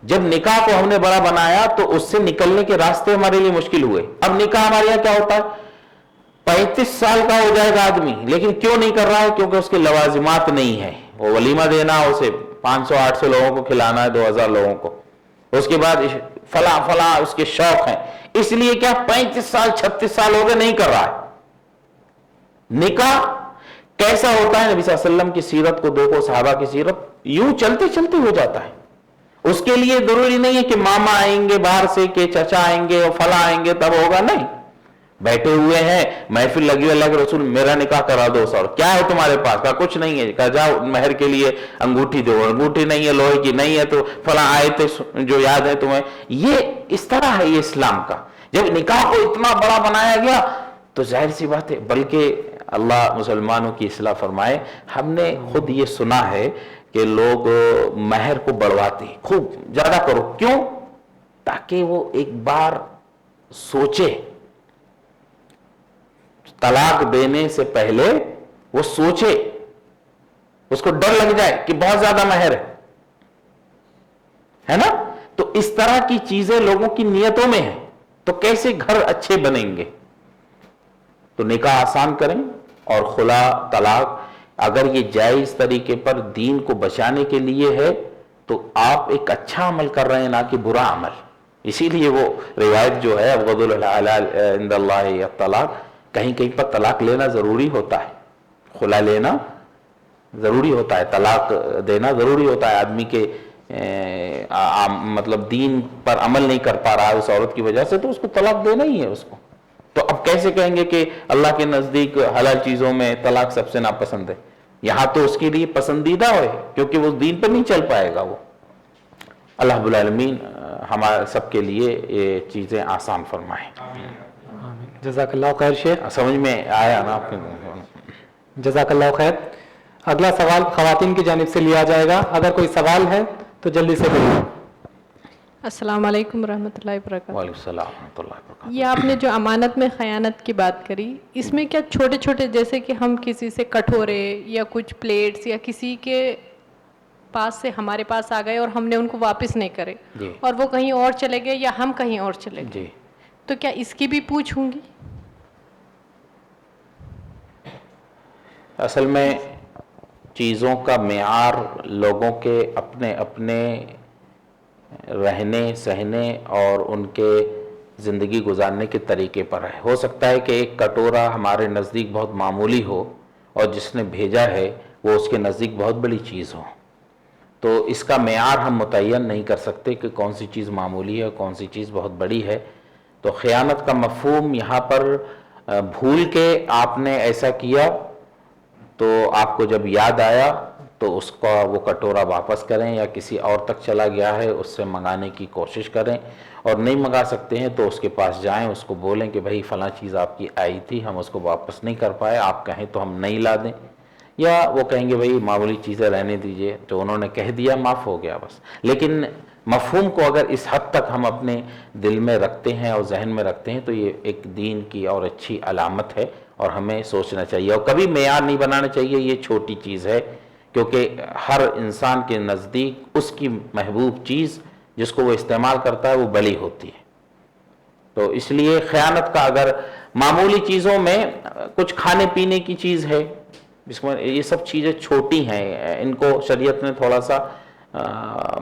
جب نکاح کو ہم نے بڑا بنایا تو اس سے نکلنے کے راستے ہمارے لیے مشکل ہوئے۔ اب نکاح ہمارے یہاں کیا ہوتا ہے، 35 سال کا ہو جائے گا آدمی، لیکن کیوں نہیں کر رہا ہے؟ کیونکہ اس کے لوازمات نہیں ہے، وہ ولیمہ دینا، اسے 500-800 لوگوں کو کھلانا ہے، 2000 لوگوں کو، اس کے بعد فلاں فلاں اس کے شوق ہیں، اس لیے کیا 35 سال 36 سال ہو گئے نہیں کر رہا ہے۔ نکاح کیسا ہوتا ہے؟ نبی صلی اللہ علیہ وسلم کی سیرت کو دیکھو، صحابہ کی سیرت، یوں چلتے چلتے ہو جاتا ہے۔ اس کے لیے ضروری نہیں ہے کہ ماما آئیں گے باہر سے، کہ چچا آئیں گے اور فلاں آئیں گے تب ہوگا، نہیں، بیٹھے ہوئے ہیں، محفل لگی ہوئی، اللہ کے رسول میرا نکاح کرا دو سر، کیا ہے تمہارے پاس؟ کہا کچھ نہیں ہے، کہا جاؤ مہر کے لیے انگوٹھی دو، انگوٹھی نہیں ہے لوہے کی، نہیں ہے تو فلاں آئے تھے جو یاد ہے تمہیں۔ یہ اس طرح ہے یہ اسلام کا۔ جب نکاح کو اتنا بڑا بنایا گیا تو ظاہر سی بات ہے، بلکہ اللہ مسلمانوں کی اصلاح فرمائے، ہم نے خود یہ سنا ہے کہ لوگ مہر کو بڑھواتے ہیں، خوب زیادہ کرو، کیوں؟ تاکہ وہ ایک بار سوچے، طلاق دینے سے پہلے وہ سوچے، اس کو ڈر لگ جائے کہ بہت زیادہ مہر ہے نا۔ تو اس طرح کی چیزیں لوگوں کی نیتوں میں ہیں، تو کیسے گھر اچھے بنیں گے؟ تو نکاح آسان کریں، اور خلا طلاق اگر یہ جائز طریقے پر دین کو بچانے کے لیے ہے تو آپ ایک اچھا عمل کر رہے ہیں، نہ کہ برا عمل۔ اسی لیے وہ روایت جو ہے ابغض الحلال عند اللہ الطلاق، کہیں کہیں پر طلاق لینا ضروری ہوتا ہے، خلا لینا ضروری ہوتا ہے، طلاق دینا ضروری ہوتا ہے۔ آدمی کے مطلب دین پر عمل نہیں کر پا رہا ہے اس عورت کی وجہ سے، تو اس کو طلاق دینا ہی ہے اس کو۔ تو اب کیسے کہیں گے کہ اللہ کے نزدیک حلال چیزوں میں طلاق سب سے ناپسند ہے؟ یہاں تو اس کے لیے پسندیدہ ہے، کیونکہ وہ دین پر نہیں چل پائے گا وہ۔ اللہ رب العالمین ہمارے سب کے لیے یہ چیزیں آسان فرمائے۔ جزاک اللہ خیر شیخ، سمجھ میں آیا نا آپ کے؟ جزاک اللہ خیر۔ اگلا سوال خواتین کی جانب سے لیا جائے گا، اگر کوئی سوال ہے تو جلدی سے بولیے۔ السلام علیکم ورحمۃ اللہ وبرکاتہ۔ وعلیکم السلام ورحمۃ اللہ وبرکاتہ۔ یہ آپ نے جو امانت میں خیانت کی بات کری، اس میں کیا چھوٹے چھوٹے، جیسے کہ ہم کسی سے کٹورے یا کچھ پلیٹس یا کسی کے پاس سے ہمارے پاس آ گئے اور ہم نے ان کو واپس نہیں کرے، جی، اور وہ کہیں اور چلے گئے یا ہم کہیں اور چلے گئے، جی، تو کیا اس کی بھی پوچھ ہوں گی؟ اصل میں چیزوں کا معیار لوگوں کے اپنے اپنے رہنے سہنے اور ان کے زندگی گزارنے کے طریقے پر ہے۔ ہو سکتا ہے کہ ایک کٹورا ہمارے نزدیک بہت معمولی ہو اور جس نے بھیجا ہے وہ اس کے نزدیک بہت بڑی چیز ہو، تو اس کا معیار ہم متعین نہیں کر سکتے کہ کون سی چیز معمولی ہے اور کون سی چیز بہت بڑی ہے۔ تو خیانت کا مفہوم یہاں پر بھول کے آپ نے ایسا کیا تو آپ کو جب یاد آیا تو اس کا وہ کٹورا واپس کریں، یا کسی اور تک چلا گیا ہے اس سے منگانے کی کوشش کریں، اور نہیں منگا سکتے ہیں تو اس کے پاس جائیں، اس کو بولیں کہ بھائی فلاں چیز آپ کی آئی تھی، ہم اس کو واپس نہیں کر پائے، آپ کہیں تو ہم نہیں لا دیں، یا وہ کہیں گے بھائی معمولی چیزیں رہنے دیجئے، جو انہوں نے کہہ دیا معاف ہو گیا بس۔ لیکن مفہوم کو اگر اس حد تک ہم اپنے دل میں رکھتے ہیں اور ذہن میں رکھتے ہیں تو یہ ایک دین کی اور اچھی علامت ہے، اور ہمیں سوچنا چاہیے، اور کبھی معیار نہیں بنانا چاہیے یہ چھوٹی چیز ہے، کیونکہ ہر انسان کے نزدیک اس کی محبوب چیز جس کو وہ استعمال کرتا ہے وہ بڑی ہوتی ہے۔ تو اس لیے خیانت کا اگر معمولی چیزوں میں کچھ کھانے پینے کی چیز ہے، جس میں یہ سب چیزیں چھوٹی ہیں، ان کو شریعت نے تھوڑا سا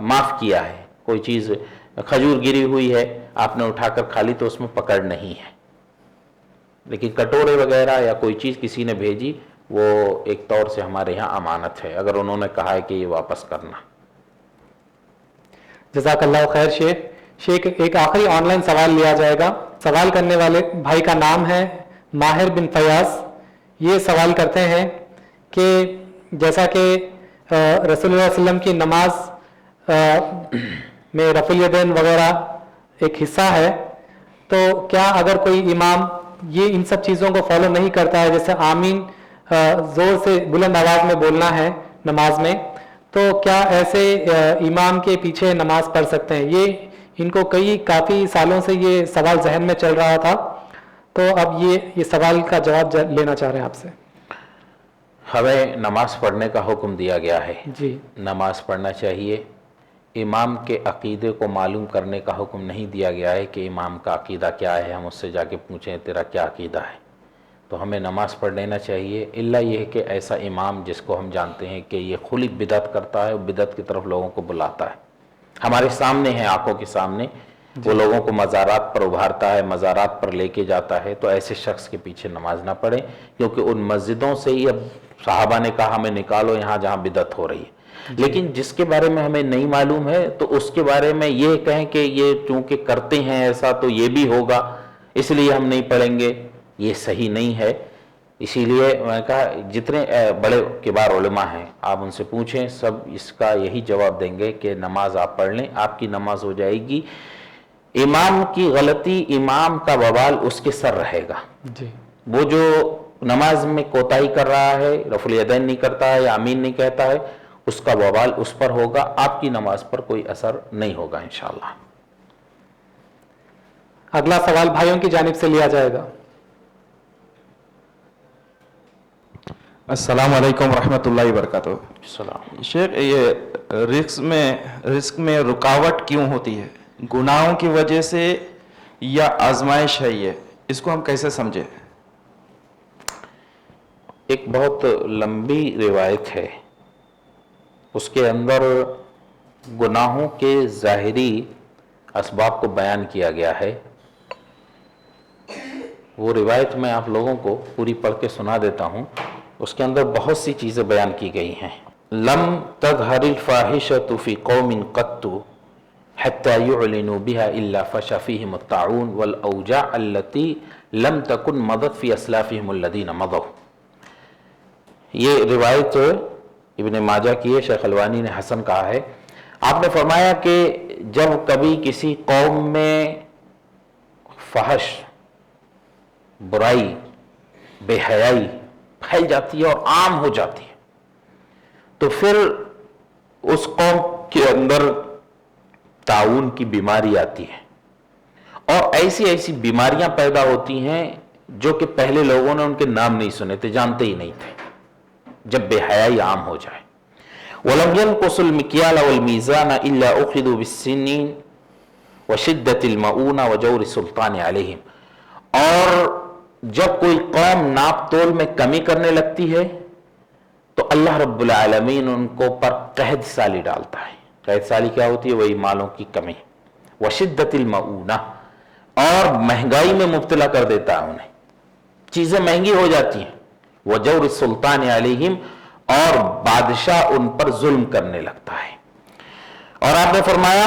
معاف کیا ہے۔ کوئی چیز کھجور گری ہوئی ہے، آپ نے اٹھا کر کھا لی تو اس میں پکڑ نہیں ہے، لیکن کٹورے وغیرہ یا کوئی چیز کسی نے بھیجی وہ ایک طور سے ہمارے یہاں امانت ہے، اگر انہوں نے کہا ہے کہ یہ واپس کرنا۔ جزاک اللہ خیر شیخ، ایک آخری آن لائن سوال لیا جائے گا۔ سوال کرنے والے بھائی کا نام ہے ماہر بن فیاض۔ یہ سوال کرتے ہیں کہ جیسا کہ رسول اللہ علیہ وسلم کی نماز میں رفع الیدین وغیرہ ایک حصہ ہے، تو کیا اگر کوئی امام یہ ان سب چیزوں کو فالو نہیں کرتا ہے، جیسے آمین زور سے بلند آواز میں بولنا ہے نماز میں، تو کیا ایسے امام کے پیچھے نماز پڑھ سکتے ہیں؟ یہ ان کو کافی سالوں سے یہ سوال ذہن میں چل رہا تھا، تو اب یہ سوال کا جواب لینا چاہ رہے ہیں آپ سے۔ ہمیں نماز پڑھنے کا حکم دیا گیا ہے، جی، نماز پڑھنا چاہیے۔ امام کے عقیدے کو معلوم کرنے کا حکم نہیں دیا گیا ہے کہ امام کا عقیدہ کیا ہے، ہم اس سے جا کے پوچھیں تیرا کیا عقیدہ ہے۔ تو ہمیں نماز پڑھ لینا چاہیے، الا یہ کہ ایسا امام جس کو ہم جانتے ہیں کہ یہ کھلی بدعت کرتا ہے، بدعت کی طرف لوگوں کو بلاتا ہے، ہمارے سامنے ہے، آنکھوں کے سامنے، وہ لوگوں کو مزارات پر ابھارتا ہے، مزارات پر لے کے جاتا ہے، تو ایسے شخص کے پیچھے نماز نہ پڑھیں، کیونکہ ان مسجدوں سے ہی اب صحابہ نے کہا ہمیں نکالو یہاں جہاں بدعت ہو رہی ہے۔ لیکن جس کے بارے میں ہمیں نہیں معلوم ہے تو اس کے بارے میں یہ کہیں کہ یہ چونکہ کرتے ہیں ایسا تو یہ بھی ہوگا اس لیے ہم نہیں پڑھیں گے، یہ صحیح نہیں ہے۔ اسی لیے میں نے کہا جتنے بڑے کبار علماء ہیں آپ ان سے پوچھیں، سب اس کا یہی جواب دیں گے کہ نماز آپ پڑھ لیں، آپ کی نماز ہو جائے گی۔ امام کی غلطی، امام کا وبال اس کے سر رہے گا۔ جی، وہ جو نماز میں کوتاہی کر رہا ہے، رفع الیدین نہیں کرتا ہے یا آمین نہیں کہتا ہے، اس کا وبال اس پر ہوگا، آپ کی نماز پر کوئی اثر نہیں ہوگا انشاءاللہ۔ اگلا سوال بھائیوں کی جانب سے لیا جائے گا۔ السلام علیکم ورحمۃ اللہ وبرکاتہ۔ السلام۔ شیخ، یہ رزق میں رکاوٹ کیوں ہوتی ہے؟ گناہوں کی وجہ سے یا آزمائش ہے؟ یہ اس کو ہم کیسے سمجھیں؟ ایک بہت لمبی روایت ہے، اس کے اندر گناہوں کے ظاہری اسباب کو بیان کیا گیا ہے۔ وہ روایت میں آپ لوگوں کو پوری پڑھ کے سنا دیتا ہوں، اس کے اندر بہت سی چیزیں بیان کی گئی ہیں۔ لم تظہر الفاحشۃ فی قوم قط حتی یعلنوا بها الا فشى فیہم الطاعون والاوجاع التي لم تکن مضت فی اسلافہم الذین مضوا۔ یہ روایت ابن ماجہ کی ہے، شیخ البانی نے حسن کہا ہے۔ آپ نے فرمایا کہ جب کبھی کسی قوم میں فحش، برائی، بے حیائی پھیل جاتی ہے اور عام ہو جاتی ہے، تو پھر اس قوم کے اندر طاعون کی بیماری آتی ہے، اور ایسی ایسی بیماریاں پیدا ہوتی ہیں جو کہ پہلے لوگوں نے ان کے نام نہیں سنے تھے، جانتے ہی نہیں تھے، جب بے حیائی عام ہو جائے۔ وَلَمْ يَنْقُصُوا الْمِكْيَالَ وَالْمِيزَانَ إِلَّا أُخِذُوا بِالسِّنِّينِ وَشِدَّةِ الْمَؤُونَ وَجَوْرِ السُّلْطَانِ عَلَيْهِمْ، اور جب کوئی قوم ناپ تول میں کمی کرنے لگتی ہے تو اللہ رب العالمین ان کو پر قحط سالی ڈالتا ہے۔ قحط سالی کیا ہوتی ہے؟ وہی مالوں کی کمی۔ وَشِدَّةِ الْمَؤُونَ، اور مہنگائی میں مبتلا کر دیتا ہے انہیں، چیزیں مہنگی ہو جاتی ہیں۔ وَجَوْرِ السُّلْطَانِ عَلَيْهِمْ، اور بادشاہ ان پر ظلم کرنے لگتا ہے۔ اور آپ نے فرمایا